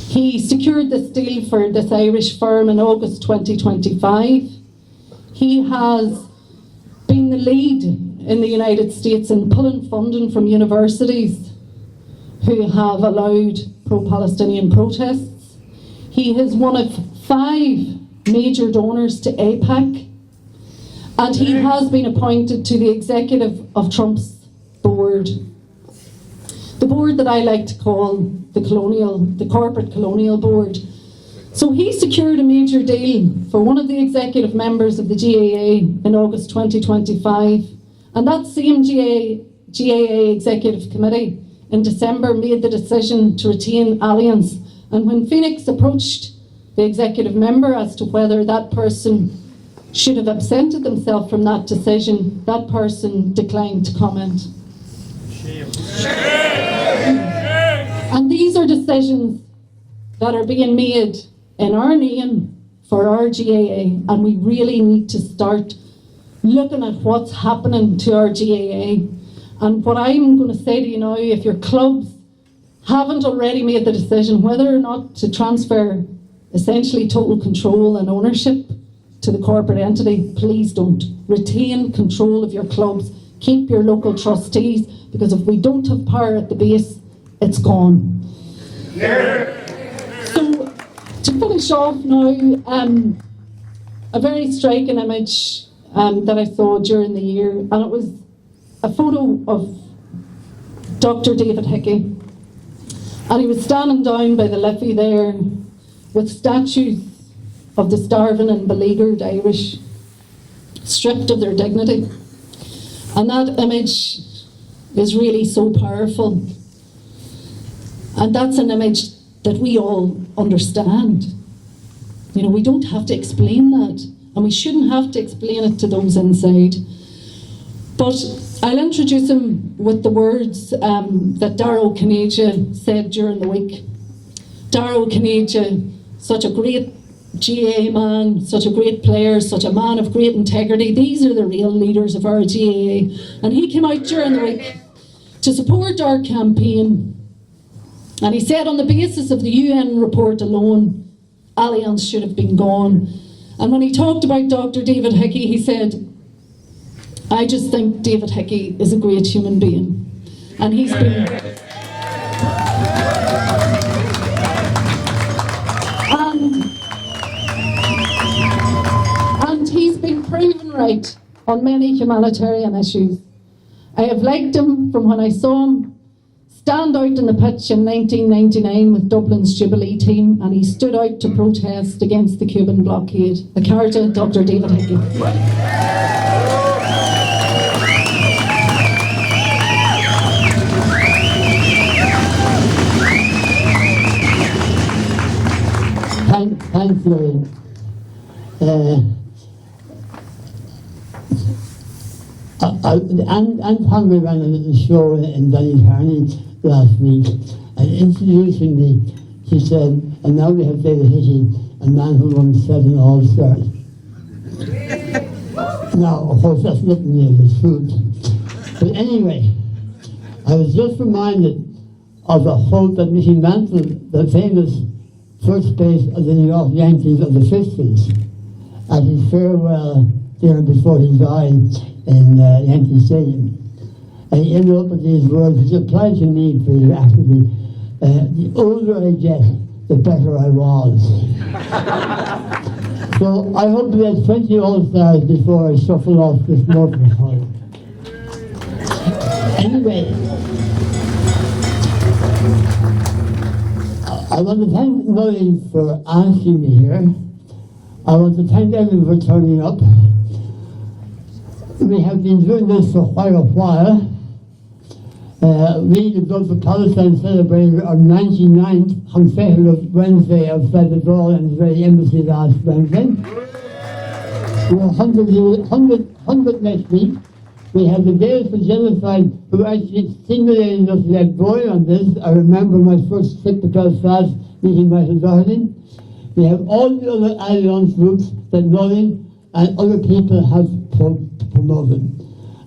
He secured this deal for this Irish firm in August 2025. He has been the lead in the United States in pulling funding from universities who have allowed pro-Palestinian protests. He is one of 5 major donors to AIPAC, and he has been appointed to the executive of Trump's board. The board that I like to call the corporate colonial board. So he secured a major deal for one of the executive members of the GAA in August 2025, and that same GAA executive committee in December made the decision to retain Allianz. And when Phoenix approached the executive member as to whether that person should have absented themselves from that decision, that person declined to comment. And these are decisions that are being made in our name for our GAA, and we really need to start looking at what's happening to our GAA. And what I'm going to say to you now, if your clubs haven't already made the decision whether or not to transfer essentially total control and ownership to the corporate entity, please don't. Retain control of your clubs. Keep your local trustees, because if we don't have power at the base, it's gone. So, to finish off now, a very striking image that I saw during the year, and it was a photo of Dr. David Hickey. And he was standing down by the Liffey there with statues of the starving and beleaguered Irish, stripped of their dignity. And that image is really so powerful. And that's an image that we all understand. You know, we don't have to explain that, and we shouldn't have to explain it to those inside. But I'll introduce him with the words that Darragh Caniggia said during the week. Darragh Caniggia, such a great GAA man, such a great player, such a man of great integrity. These are the real leaders of our GAA. And he came out during the week to support our campaign. And he said on the basis of the UN report alone, Allianz should have been gone. And when he talked about Dr. David Hickey, he said, I just think David Hickey is a great human being. And he's been... And he's been proven right on many humanitarian issues. I have liked him from when I saw him stand out in the pitch in 1999 with Dublin's Jubilee team, and he stood out to protest against the Cuban blockade. A carta, Dr. David Hickey. Thanks, Lorraine. I'm probably ran a little show in Ballycarney last week, and introducing me, she said, and now we have David Hickey, a man who won 7 All-Stars. Now, of course, that's nothing new, it's food. But anyway, I was just reminded of the hope that Mickey Mantle, the famous first base of the New York Yankees of the 50s, at his farewell there before he died in Yankee Stadium. And he ended up with these words, which apply to me pretty actively. The older I get, the better I was. So I hope we have 20 All-Stars before I shuffle off this mortal coil. Anyway, I want to thank Molly for asking me here. I want to thank everyone for turning up. We have been doing this for quite a while. We, the Blood for Palestine, celebrated our 99th consecutive Wednesday outside the door in the Israeli embassy last Wednesday. We're 100 next week. We have the Days for Genocide, who actually stimulated us to get going on this. I remember my first trip to Belfast, meeting Michael Doherty. We have all the other Allianz groups that Nolan and other people have promoted.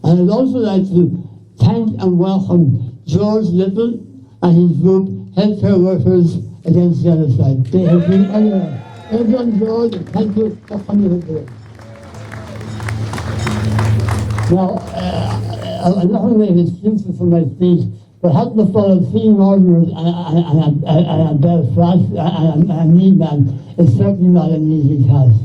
And I'd also like to thank and welcome George Little and his group, Healthcare Workers Against Genocide. They have been everywhere. Everyone, George, thank you for coming here. Now, I'm not going to make excuses for my speech, but had to follow 3 murderers and a Belfast and a need man is certainly not an easy task.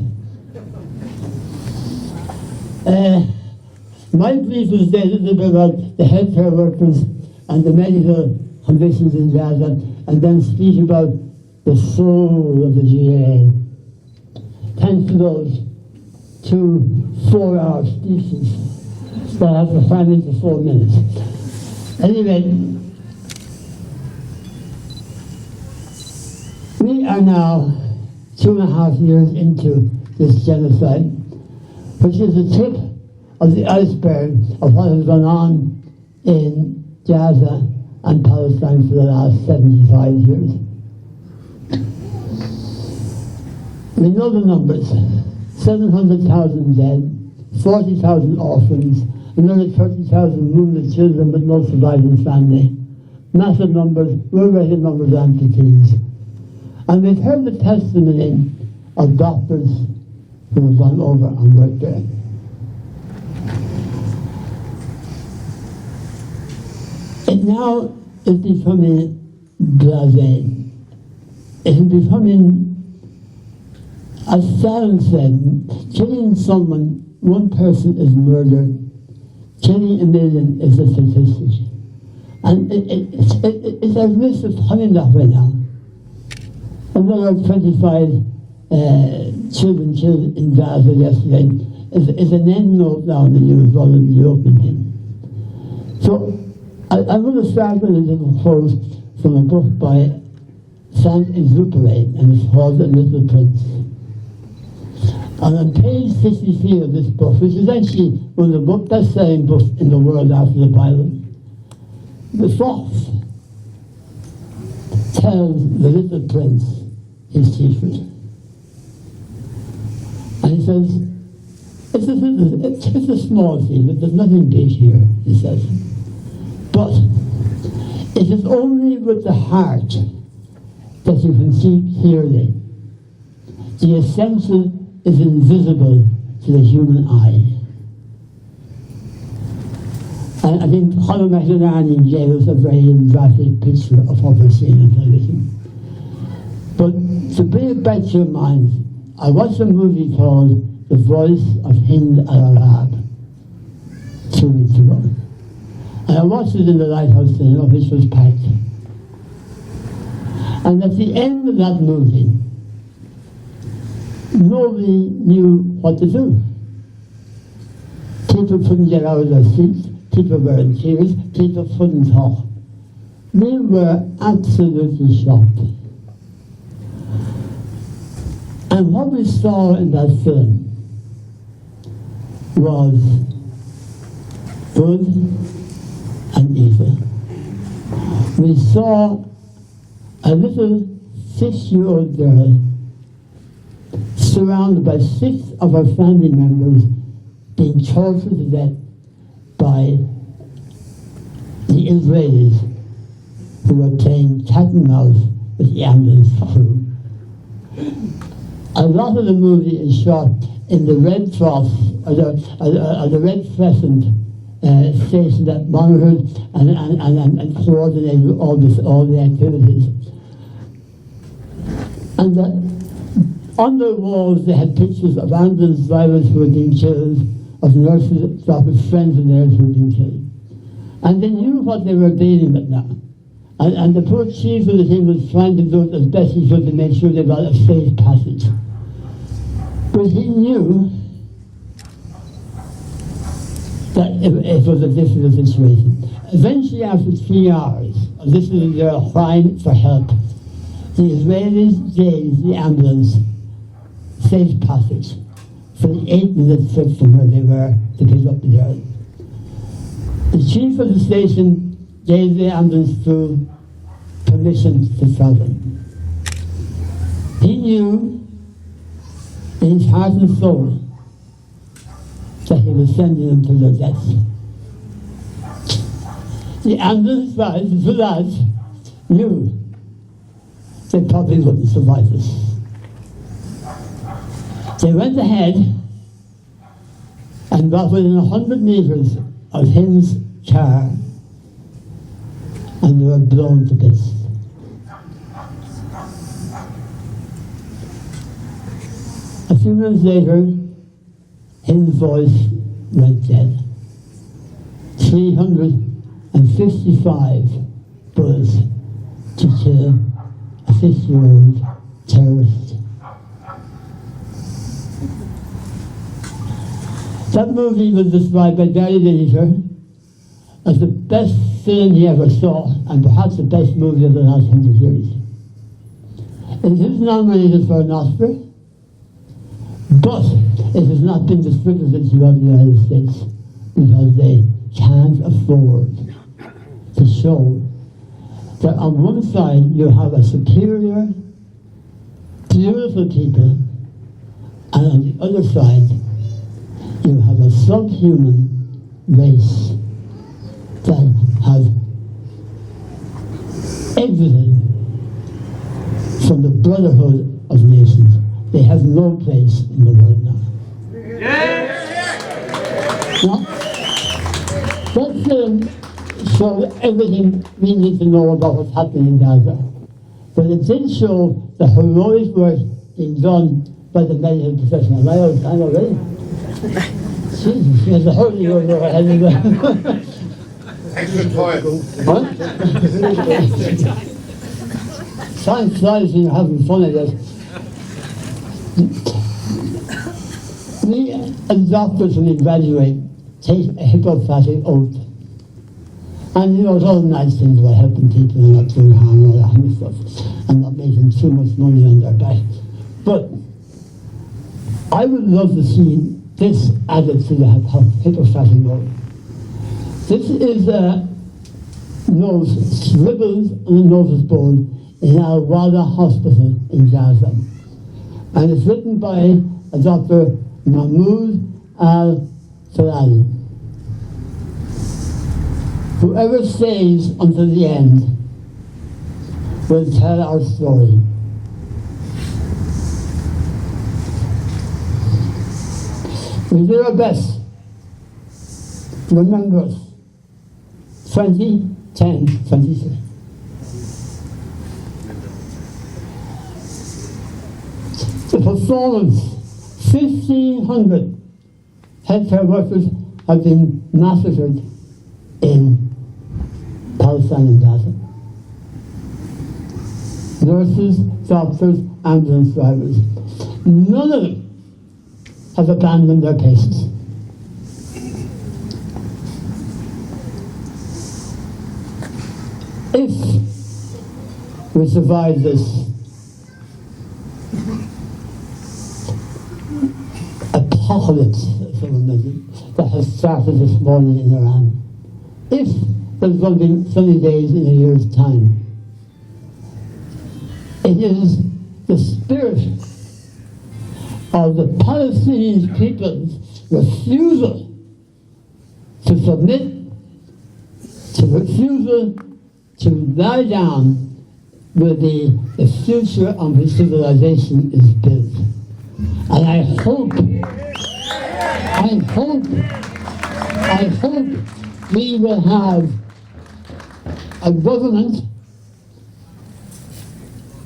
My brief was dated about the healthcare workers and the medical conditions in Gaza, and then speak about the soul of the GAA. Thanks to those 2 4-hour speeches that I have to find into 4 minutes. Anyway, we are now 2.5 years into this genocide, which is the tip of the iceberg of what has gone on in Gaza and Palestine for the last 75 years. We know the numbers: 700,000 dead, 40,000 orphans, another 30,000 wounded children but no surviving family. Massive numbers, world-record numbers of amputees. And we've heard the testimony of doctors who have gone over and worked there. It now is becoming blasé. It is becoming, as Stalin said, killing someone, one person is murder. Killing a million is a statistic. And it's a risk of coming that way now. Another 25 children killed in Gaza yesterday is an end note now in the news rather than the open thing. So I'm going to start with a little quote from a book by Saint-Exupéry, and it's called The Little Prince. And on page 63 of this book, which is actually one of the best-selling books in the world after the Bible, the fox tells the little prince his secret. And he says, it's a small secret, there's nothing big here, he says. But it is only with the heart that you can see clearly. The essential is invisible to the human eye. And I think Conor McInerney gave us a very graphic picture of what we're seeing on television. But to bring it back to your mind, I watched a movie called The Voice of Hind al-Arab 2 weeks ago. And I watched it in the Lighthouse Cinema, which was packed. And at the end of that movie, nobody knew what to do. People couldn't get out of their seats, people were in tears, people couldn't talk. We were absolutely shocked. And what we saw in that film was good and evil. We saw a little 6-year-old girl surrounded by 6 of her family members being tortured to death by the Israelis who were playing cat and mouse with the ambulance crew. A lot of the movie is shot in the Red Cross, or the Red Crescent station that monitored and coordinated all the activities. And on the walls they had pictures of ambulance drivers who had been killed, of nurses, doctors, friends of theirs who had been killed. And they knew what they were dealing with now. And the poor chief of the thing was trying to do it as best he could to make sure they got a safe passage. But he knew that it was a difficult situation. Eventually, after 3 hours of this little girl crying for help, the Israelis gave the ambulance safe passage for the 8-minute trip from where they were to pick up the girl. The chief of the station gave the ambulance crew permission to travel. He knew in his heart and soul that he was sending them to their death. the ambulance drivers, the lads, knew they probably wouldn't survive this. They went ahead and got within 100 metres of his car, and they were blown to bits. A few minutes later, his voice went dead. 355 bullets to kill a 50-year-old terrorist. That movie was described by Gary Lineker as the best film he ever saw, and perhaps the best movie of the last 100 years. It is nominated for an Oscar, but it has not been distributed throughout the United States because they can't afford to show that on one side you have a superior, beautiful people, and on the other side you have a subhuman race that have exited from the brotherhood of nations. They have no place in the world now. Now, that film showed everything we need to know about what's happening in Gaza. But it did show the heroic work being done by the medical professionals. Am I out of time already? Jesus, there's a hurry over ahead of them. What? Time flies when you're having fun, I guess. We as doctors, when we graduate, take a Hippocratic oath. And you know, it's all nice things about helping people and not doing harm and all that kind of stuff, and not making too much money on their back. But I would love to see this added to the Hippocratic oath. This is a nose, scribbled on the notice board in Al-Wada Hospital in Gaza. And it's written by a Dr. Mahmoud Al-Falali. Whoever stays until the end will tell our story. We do our best. Remember us. 2010, 26. The performance, 1,500 healthcare workers have been massacred in Palestine and Gaza. Nurses, doctors, ambulance drivers. None of them have abandoned their patients. If we survive this apocalypse that has started this morning in Iran, if there's going to be sunny days in a year's time, it is the spirit of the Palestinian people's refusal to submit, to refusal to lie down with the future on which civilization is built. And I hope we will have a government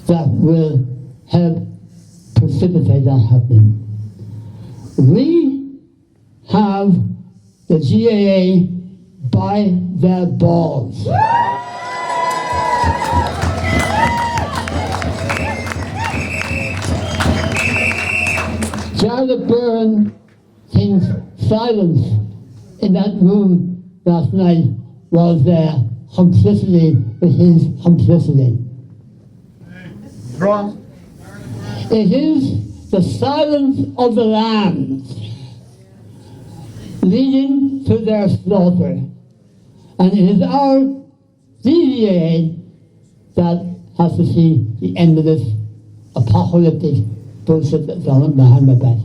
that will help precipitate that happening. We have the GAA by their balls. Jared Byrne thinks silence in that room last night was their complicity with his complicity. Wrong. It is the silence of the lambs leading to their slaughter. And it is our DVA that has to see the end of this apocalyptic bullshit that's on behind my back.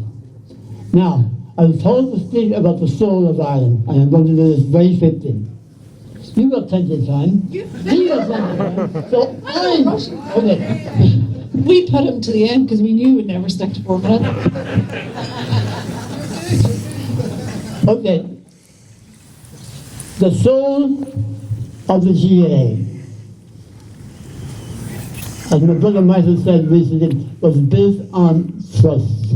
Now, I was told to speak about the soul of Ireland, and I'm going to do this very quickly. You got plenty of time. He got plenty of time. So I'm okay. We put him to the end because we knew we'd never stick to 4 minutes. Okay. The soul of the GA, as my brother Michael said recently, was built on trust.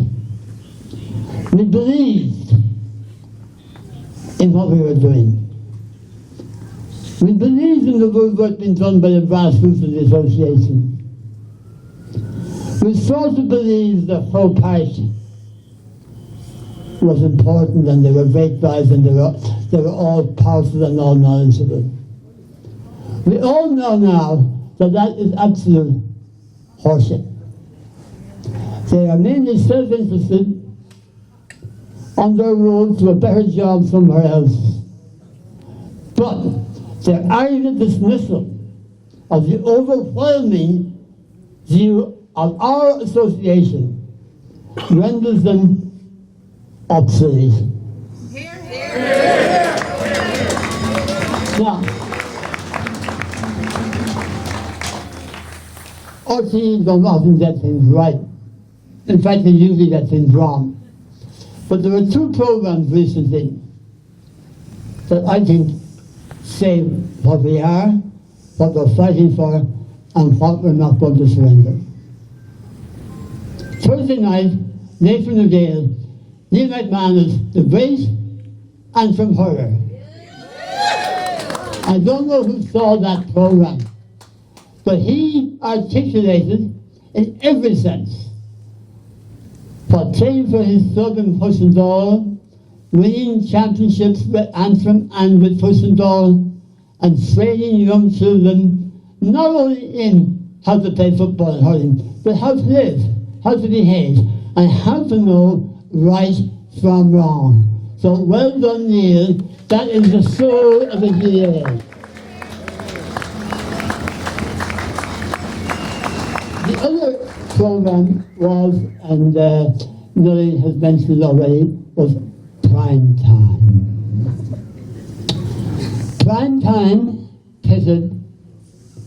We believed in what we were doing. We believed in the good work being done by the grassroots of the association. We sort of believed the whole party was important and they were great guys and they were all powerful and all knowledgeable. We all know now that that is absolute horseshit. They are mainly self-interested on their road to a better job somewhere else. But their arrogant dismissal of the overwhelming view of our association renders them obsolete. Now, RTE don't often get things right. In fact, they usually get things wrong. But there were 2 programs recently that I think say what we are, what we're fighting for, and what we're not going to surrender. Thursday night, Nathan O'Gale, Neil McManus, The Great, and from Horror. I don't know who saw that program, but he articulated in every sense what playing for his club in Pussendall, winning championships with Antrim and with Pussendall, and training young children not only in how to play football and hurling, but how to live, how to behave, and how to know right from wrong. So well done, Neil. That is the soul of the GAA. The other program was, and Millie has mentioned it already, was Prime Time. Prime Time pitted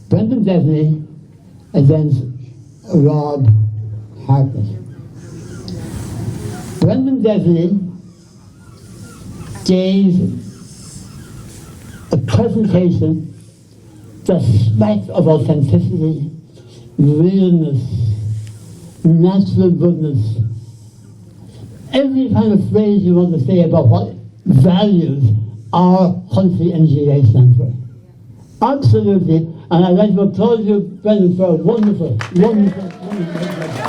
Brendan Devney against Rob Hartley. Brendan Devney gave a presentation that smacks of authenticity, realness, natural goodness, every kind of phrase you want to say about what values our country and GA stand for. Absolutely, and I'd like to applaud you, Brendan, for a wonderful, wonderful, wonderful.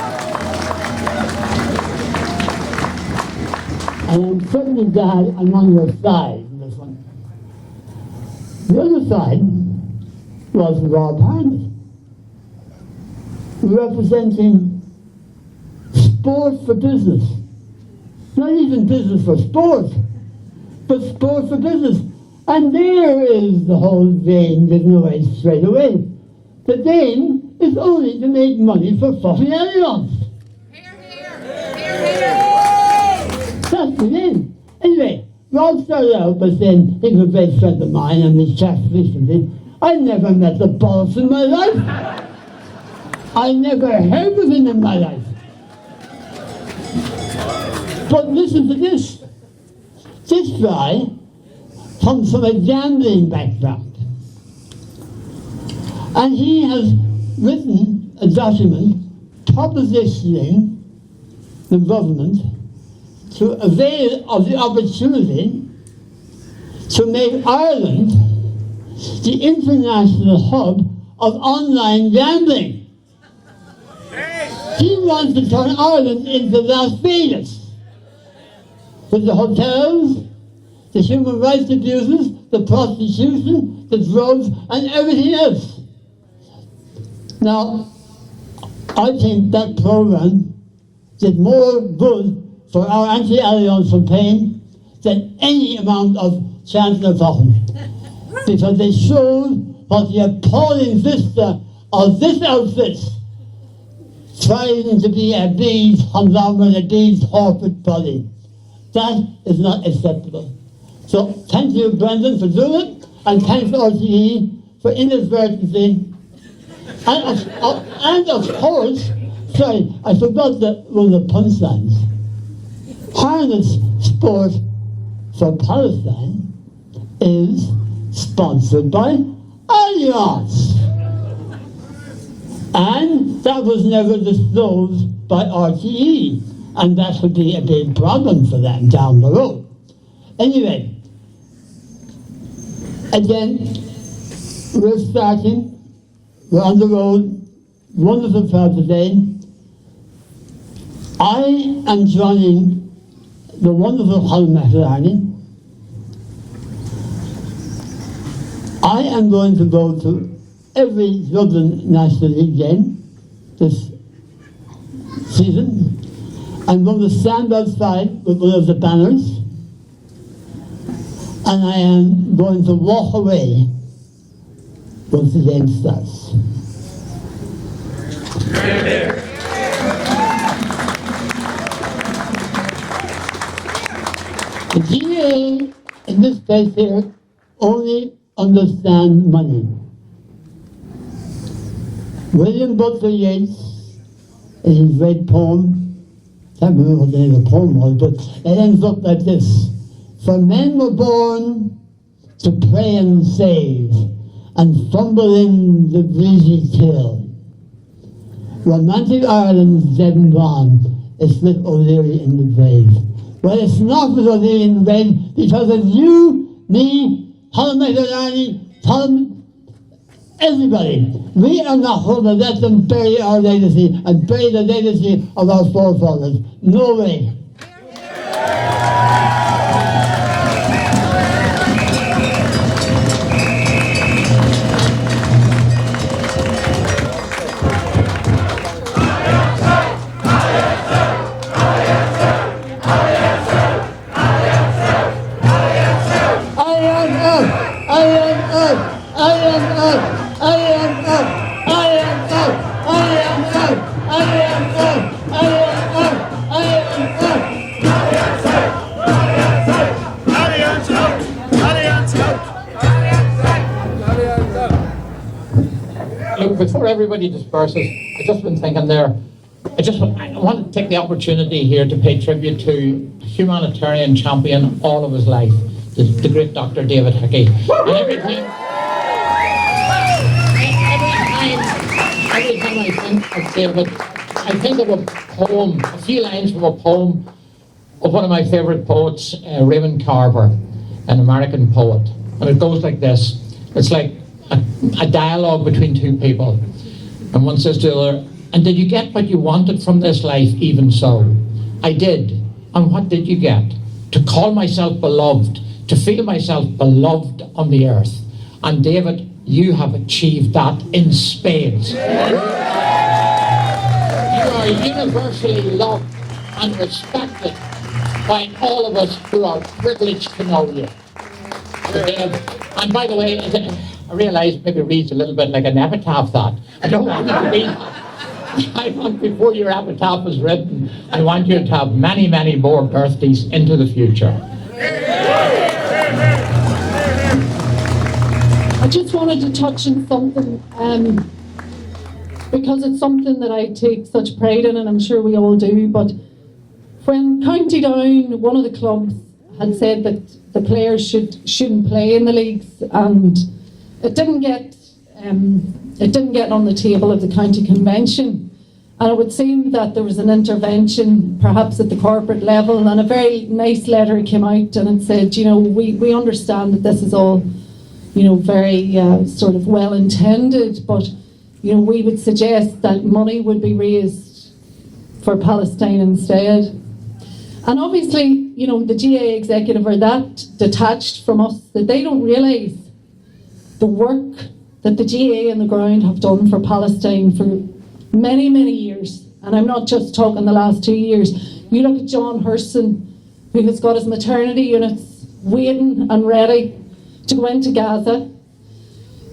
And I'm certainly glad I'm on your side in this one. The other side was Rob Hartley, representing sport for business. Not even business for sport, but sport for business. And there is the whole vein given away straight away. The vein is only to make money for fucking Allianz. That's the vein. Anyway, Rob started out by saying he was a great friend of mine and we chatted recently. I never met the boss in my life. I never heard of him in my life. But listen to this. This guy comes from a gambling background. And he has written a document propositioning the government to avail of the opportunity to make Ireland the international hub of online gambling. He wants to turn Ireland into Las Vegas. With the hotels, the human rights abuses, the prostitution, the drugs, and everything else. Now, I think that program did more good for our anti-Allianz campaign than any amount of Chancellor talking. Because they showed what the appalling vista of this outfit trying to be a big conglomerate, a big corporate body. That is not acceptable. So thank you, Brendan, for doing it. and thanks RTE for inadvertently. And of course, sorry, I forgot one of the punchlines. Harness Sport for Palestine is sponsored by Allianz. And that was never disclosed by RTE. And that would be a big problem for them down the road. Anyway, again, we're starting. We're on the road. Wonderful crowd today. I am joining the wonderful Holland Army. I am going to go to every Dublin National League game this season. I'm going to stand outside with one of the banners, and I am going to walk away once the game starts. The GA in this place here only understand money. William Butler Yeats, in his great poem, can't remember what the name of the poem was, but it ends up like this. For men were born to pray and save, and fumble in the breezy till. Romantic Ireland's dead and gone, it's with O'Leary in the grave. Well, it's not with O'Leary in the grave, because it's you, me, Holland Army, everybody. We are not going to let them bury our legacy and bury the legacy of our forefathers. No way. Look, before everybody disperses, I've just been thinking there, I want to take the opportunity here to pay tribute to humanitarian champion all of his life, the great Dr. David Hickey. And every time I think of David, I think of a poem, a few lines from a poem of one of my favourite poets, Raymond Carver, an American poet. And it goes like this. It's like a dialogue between two people. And one says to the other, and did you get what you wanted from this life even so? I did. And what did you get? To call myself beloved, to feel myself beloved on the earth. And David, you have achieved that in spades. You are universally loved and respected by all of us who are privileged to know you. And by the way, I realise maybe it reads a little bit like an epitaph that. I don't want it to read that. I want, before your epitaph is written, I want you to have many, many more birthdays into the future. I just wanted to touch on something, because it's something that I take such pride in, and I'm sure we all do, but when County Down, one of the clubs, had said that the players shouldn't play in the leagues, and it didn't get on the table of the county convention, and it would seem that there was an intervention perhaps at the corporate level, and a very nice letter came out, and it said, you know, we understand that this is all, you know, very sort of well intended, but you know, we would suggest that money would be raised for Palestine instead. And obviously, you know, the GA executive are that detached from us that they don't realise the work that the GA on the ground have done for Palestine for many, many years. And I'm not just talking the last 2 years. You look at John Hurston, who has got his maternity units waiting and ready to go into Gaza.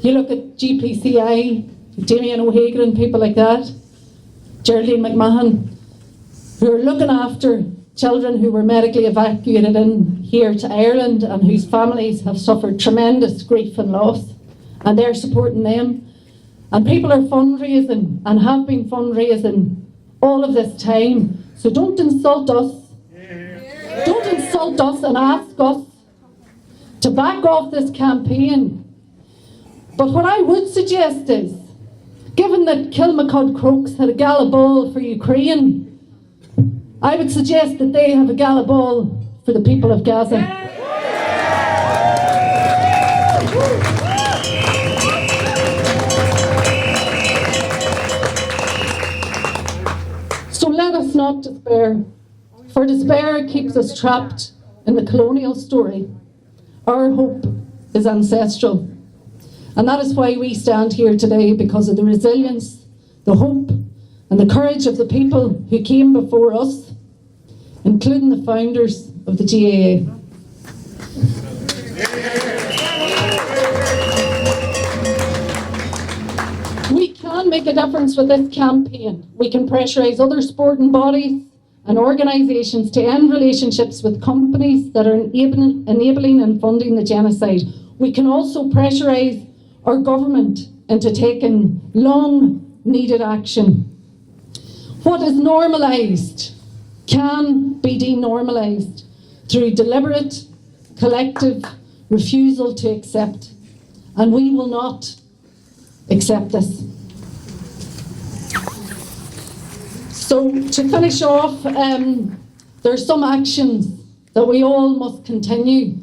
You look at GPCI, Damien O'Hagan and people like that, Geraldine McMahon, who are looking after children who were medically evacuated in here to Ireland and whose families have suffered tremendous grief and loss, and they're supporting them. And people are fundraising and have been fundraising all of this time. So don't insult us. Don't insult us and ask us to back off this campaign. But what I would suggest is, given that Kilmacud Crokes had a gala ball for Ukraine, I would suggest that they have a gala ball for the people of Gaza. So let us not despair, for despair keeps us trapped in the colonial story. Our hope is ancestral. And that is why we stand here today, because of the resilience, the hope, and the courage of the people who came before us, including the founders of the GAA. We can make a difference with this campaign. We can pressurise other sporting bodies and organisations to end relationships with companies that are enabling and funding the genocide. We can also pressurise our government into taking long needed action. What is normalised can be denormalised through deliberate, collective refusal to accept. And we will not accept this. So to finish off, there are some actions that we all must continue.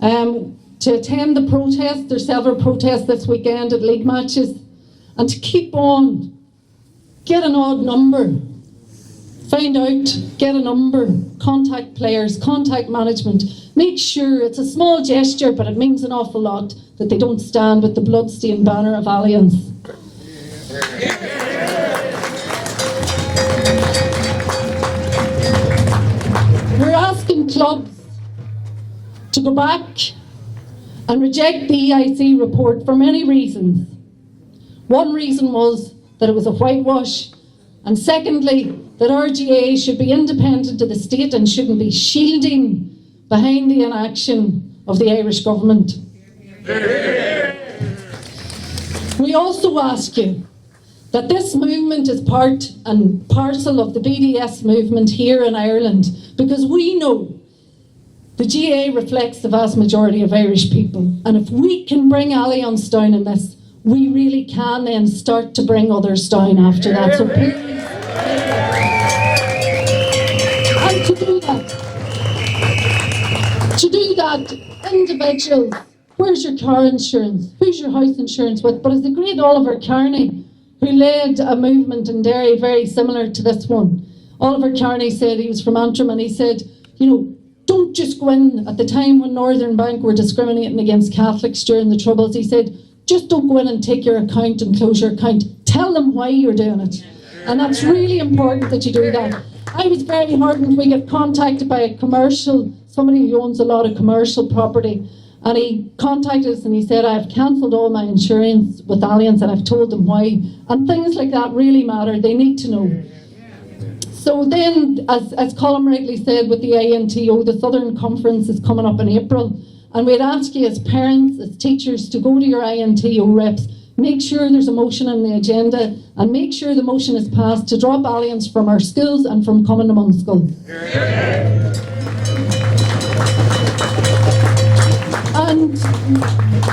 To attend the protest, there's several protests this weekend at league matches, and to keep on, get an odd number, find out, get a number, contact players, contact management, make sure it's a small gesture but it means an awful lot that they don't stand with the bloodstained banner of Alliance. We're asking clubs to go back and reject the EIC report for many reasons. One reason was that it was a whitewash, and secondly, that RGA should be independent of the state and shouldn't be shielding behind the inaction of the Irish government. We also ask you that this movement is part and parcel of the BDS movement here in Ireland, because we know the GAA reflects the vast majority of Irish people, and if we can bring Alliance down in this, we really can then start to bring others down after that. So please, and to do that, individuals, where's your car insurance? Who's your house insurance with? But as the great Oliver Carney, who led a movement in Derry very similar to this one, Oliver Carney said, he was from Antrim, and he said, you know, don't just go in at the time when Northern Bank were discriminating against Catholics during the Troubles. He said, just don't go in and take your account and close your account. Tell them why you're doing it. And that's really important that you do that. I was very heartened. We got contacted by a commercial, somebody who owns a lot of commercial property, and he contacted us and he said, I've cancelled all my insurance with Alliance, and I've told them why. And things like that really matter. They need to know. So then, as Colin rightly said, with the INTO, the Southern Conference is coming up in April, and we'd ask you as parents, as teachers, to go to your INTO reps, make sure there's a motion on the agenda, and make sure the motion is passed to drop Alliance from our schools and from coming to Munschool. And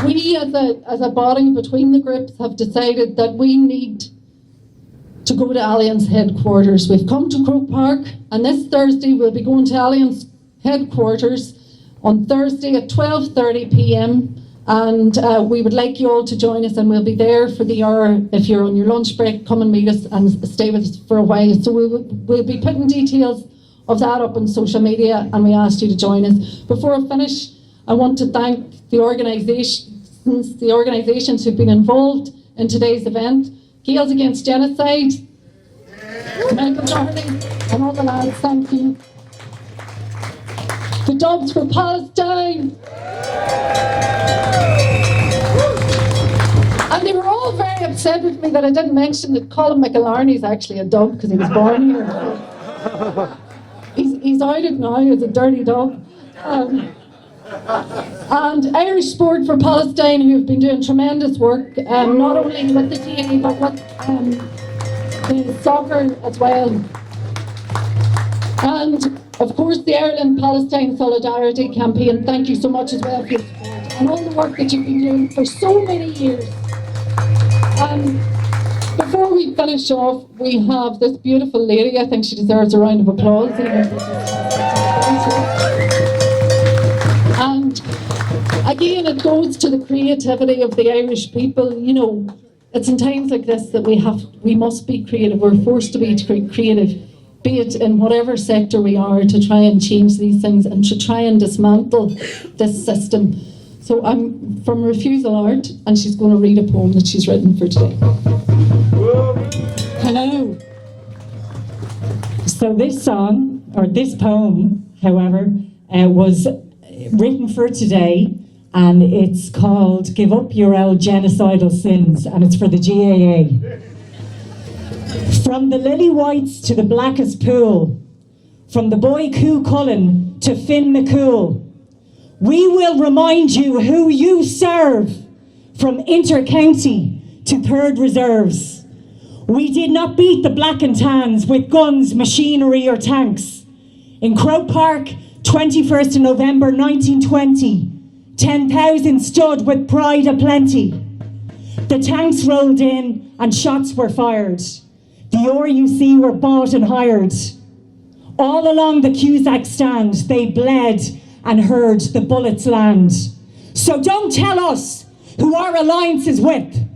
we as a body between the groups have decided that we need to go to Alliance headquarters. We've come to Croke Park, and this Thursday we'll be going to Alliance headquarters on Thursday at 12:30 p.m. and we would like you all to join us, and we'll be there for the hour. If you're on your lunch break, come and meet us and stay with us for a while. So we'll be putting details of that up on social media, and we ask you to join us. Before I finish, I want to thank the organisations who've been involved in today's event. Gaels Against Genocide, Michael Doherty, and all the lads, thank you. The Dubs for Palestine. And they were all very upset with me that I didn't mention that Colin McIllarney is actually a Dub because he was born here. He's out it now as a dirty dog. And Irish Sport for Palestine, who've been doing tremendous work, not only with the TA but with the soccer as well. And of course the Ireland Palestine Solidarity Campaign, thank you so much as well for your support and all the work that you've been doing for so many years. Before we finish off, we have this beautiful lady. I think she deserves a round of applause. And again, it goes to the creativity of the Irish people. You know, it's in times like this that we must be creative. We're forced to be creative, be it in whatever sector we are, to try and change these things and to try and dismantle this system. So I'm from Refusal Art, and she's going to read a poem that she's written for today. Hello. So this song, or this poem, however, was written for today, and it's called Give Up Your Old Genocidal Sins, and it's for the GAA. From the lily whites to the blackest pool, from the boy Cú Cullen to Finn McCool, we will remind you who you serve, from inter-county to third reserves. We did not beat the black and tans with guns, machinery or tanks. In Croke Park, 21st of November 1920, 10,000 stood with pride aplenty. The tanks rolled in and shots were fired. The RUC were bought and hired. All along the Cusack stand, they bled and heard the bullets land. So don't tell us who our alliance is with.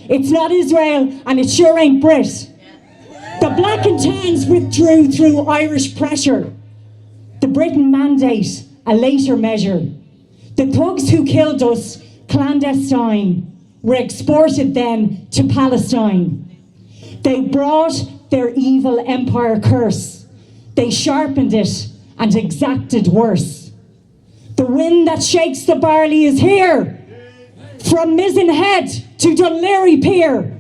It's not Israel and it sure ain't Brit. The black and tans withdrew through Irish pressure. The Britain mandate, a later measure. The thugs who killed us, clandestine, were exported then to Palestine. They brought their evil empire curse. They sharpened it and exacted worse. The wind that shakes the barley is here, from Mizzen Head to Dunleary Pier.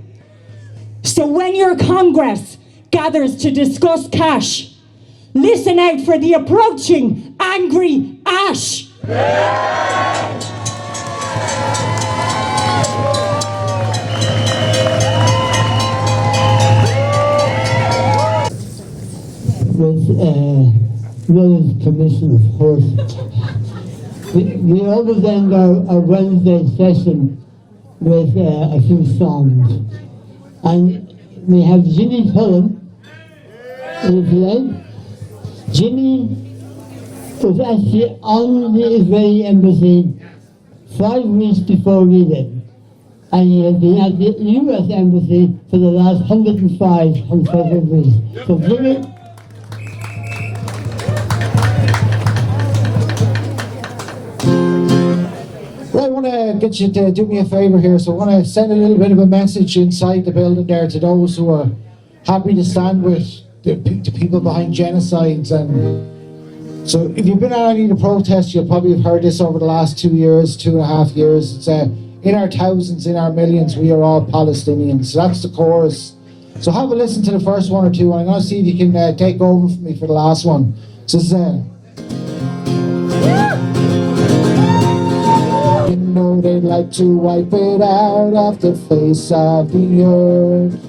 So when your Congress gathers to discuss cash, listen out for the approaching angry ash. With Will's permission, of course. We always end our Wednesday session with a few songs. And we have Jimmy Pullen, if you like. Jimmy was actually on the Israeli embassy 5 weeks before we did. And he has been at the US embassy for the last 105 weeks. So Jimmy, well, I want to get you to do me a favour here, so I want to send a little bit of a message inside the building there to those who are happy to stand with the people behind genocides. And so if you've been at any of the protests, you'll probably have heard this over the last 2 years, 2.5 years. It's in our thousands, in our millions, we are all Palestinians. So that's the chorus. So have a listen to the first one or two, and I'm going to see if you can take over for me for the last one. So this is you know they'd like to wipe it out off the face of the earth,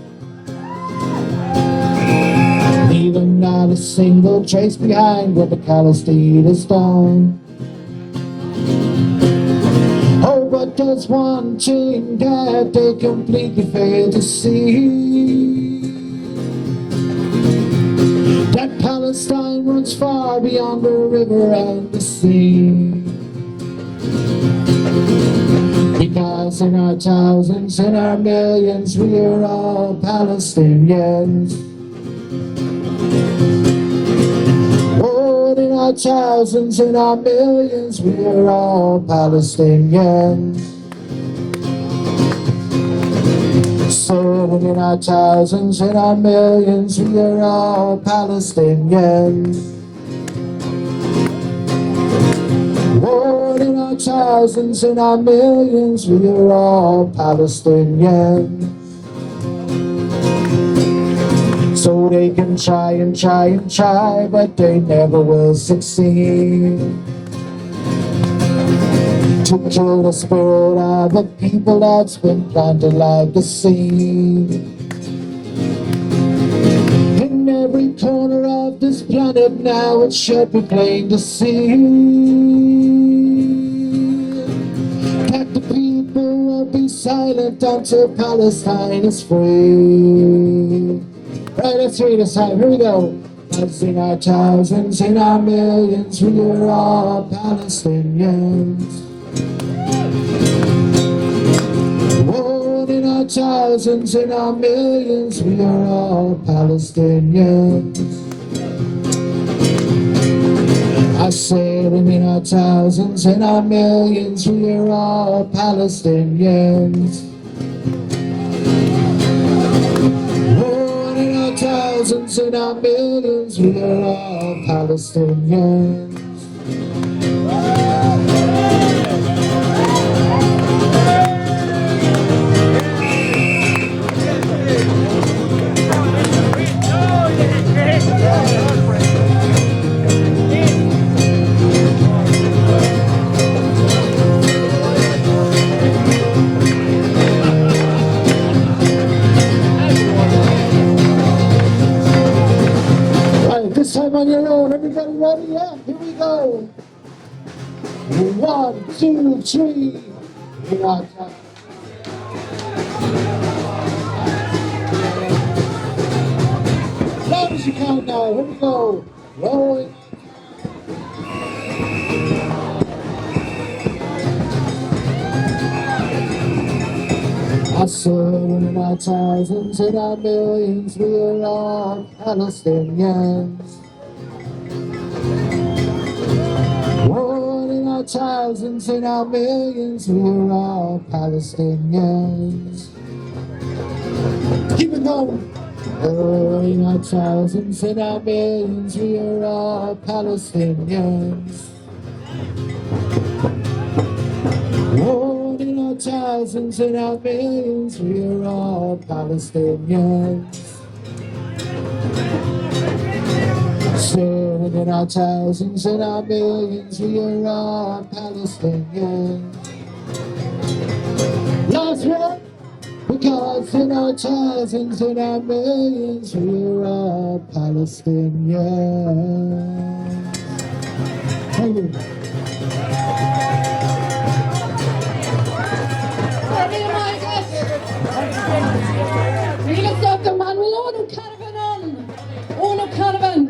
leaving not a single trace behind where the Palestine is stone. Oh, but there's one thing that they completely fail to see, that Palestine runs far beyond the river and the sea. Because in our thousands, in our millions, we are all Palestinians. Oh, in our thousands, in our millions, we are all Palestinians. So in our thousands, in our millions, we are all Palestinians. Oh, in our thousands, in our millions, we are all Palestinians. So they can try and try and try, but they never will succeed to kill the spirit of the people that's been planted like a seed. In every corner of this planet now it should be plain to see that the people won't be silent until Palestine is free. Right, let's read this time, here we go. Us in our thousands, in our millions, we are all Palestinians. Oh, in our thousands, in our millions, we are all Palestinians. I said, and in our thousands, in our millions, we are all Palestinians. Oh, and in our thousands, in our millions, we are all Palestinians. This time on your own, everybody ready? Yeah, here we go. 1, 2, 3. We are time. Loud as you count now, here we go. Rolling. I said in our thousands, in our millions, we are all Palestinians. Oh, in our thousands, in our millions, we are all Palestinians. Keep it going. Oh, in our thousands, in our millions, we are all Palestinians. Oh, in our thousands, in our millions, we are all Palestinians. Said in our thousands, in our millions, we are all Palestinians. Last one, because in our thousands, in our millions, we are all Palestinians. Thank you. Real stuff, man. We own caravan on. Own a caravan.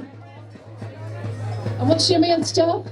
And what's your main stuff?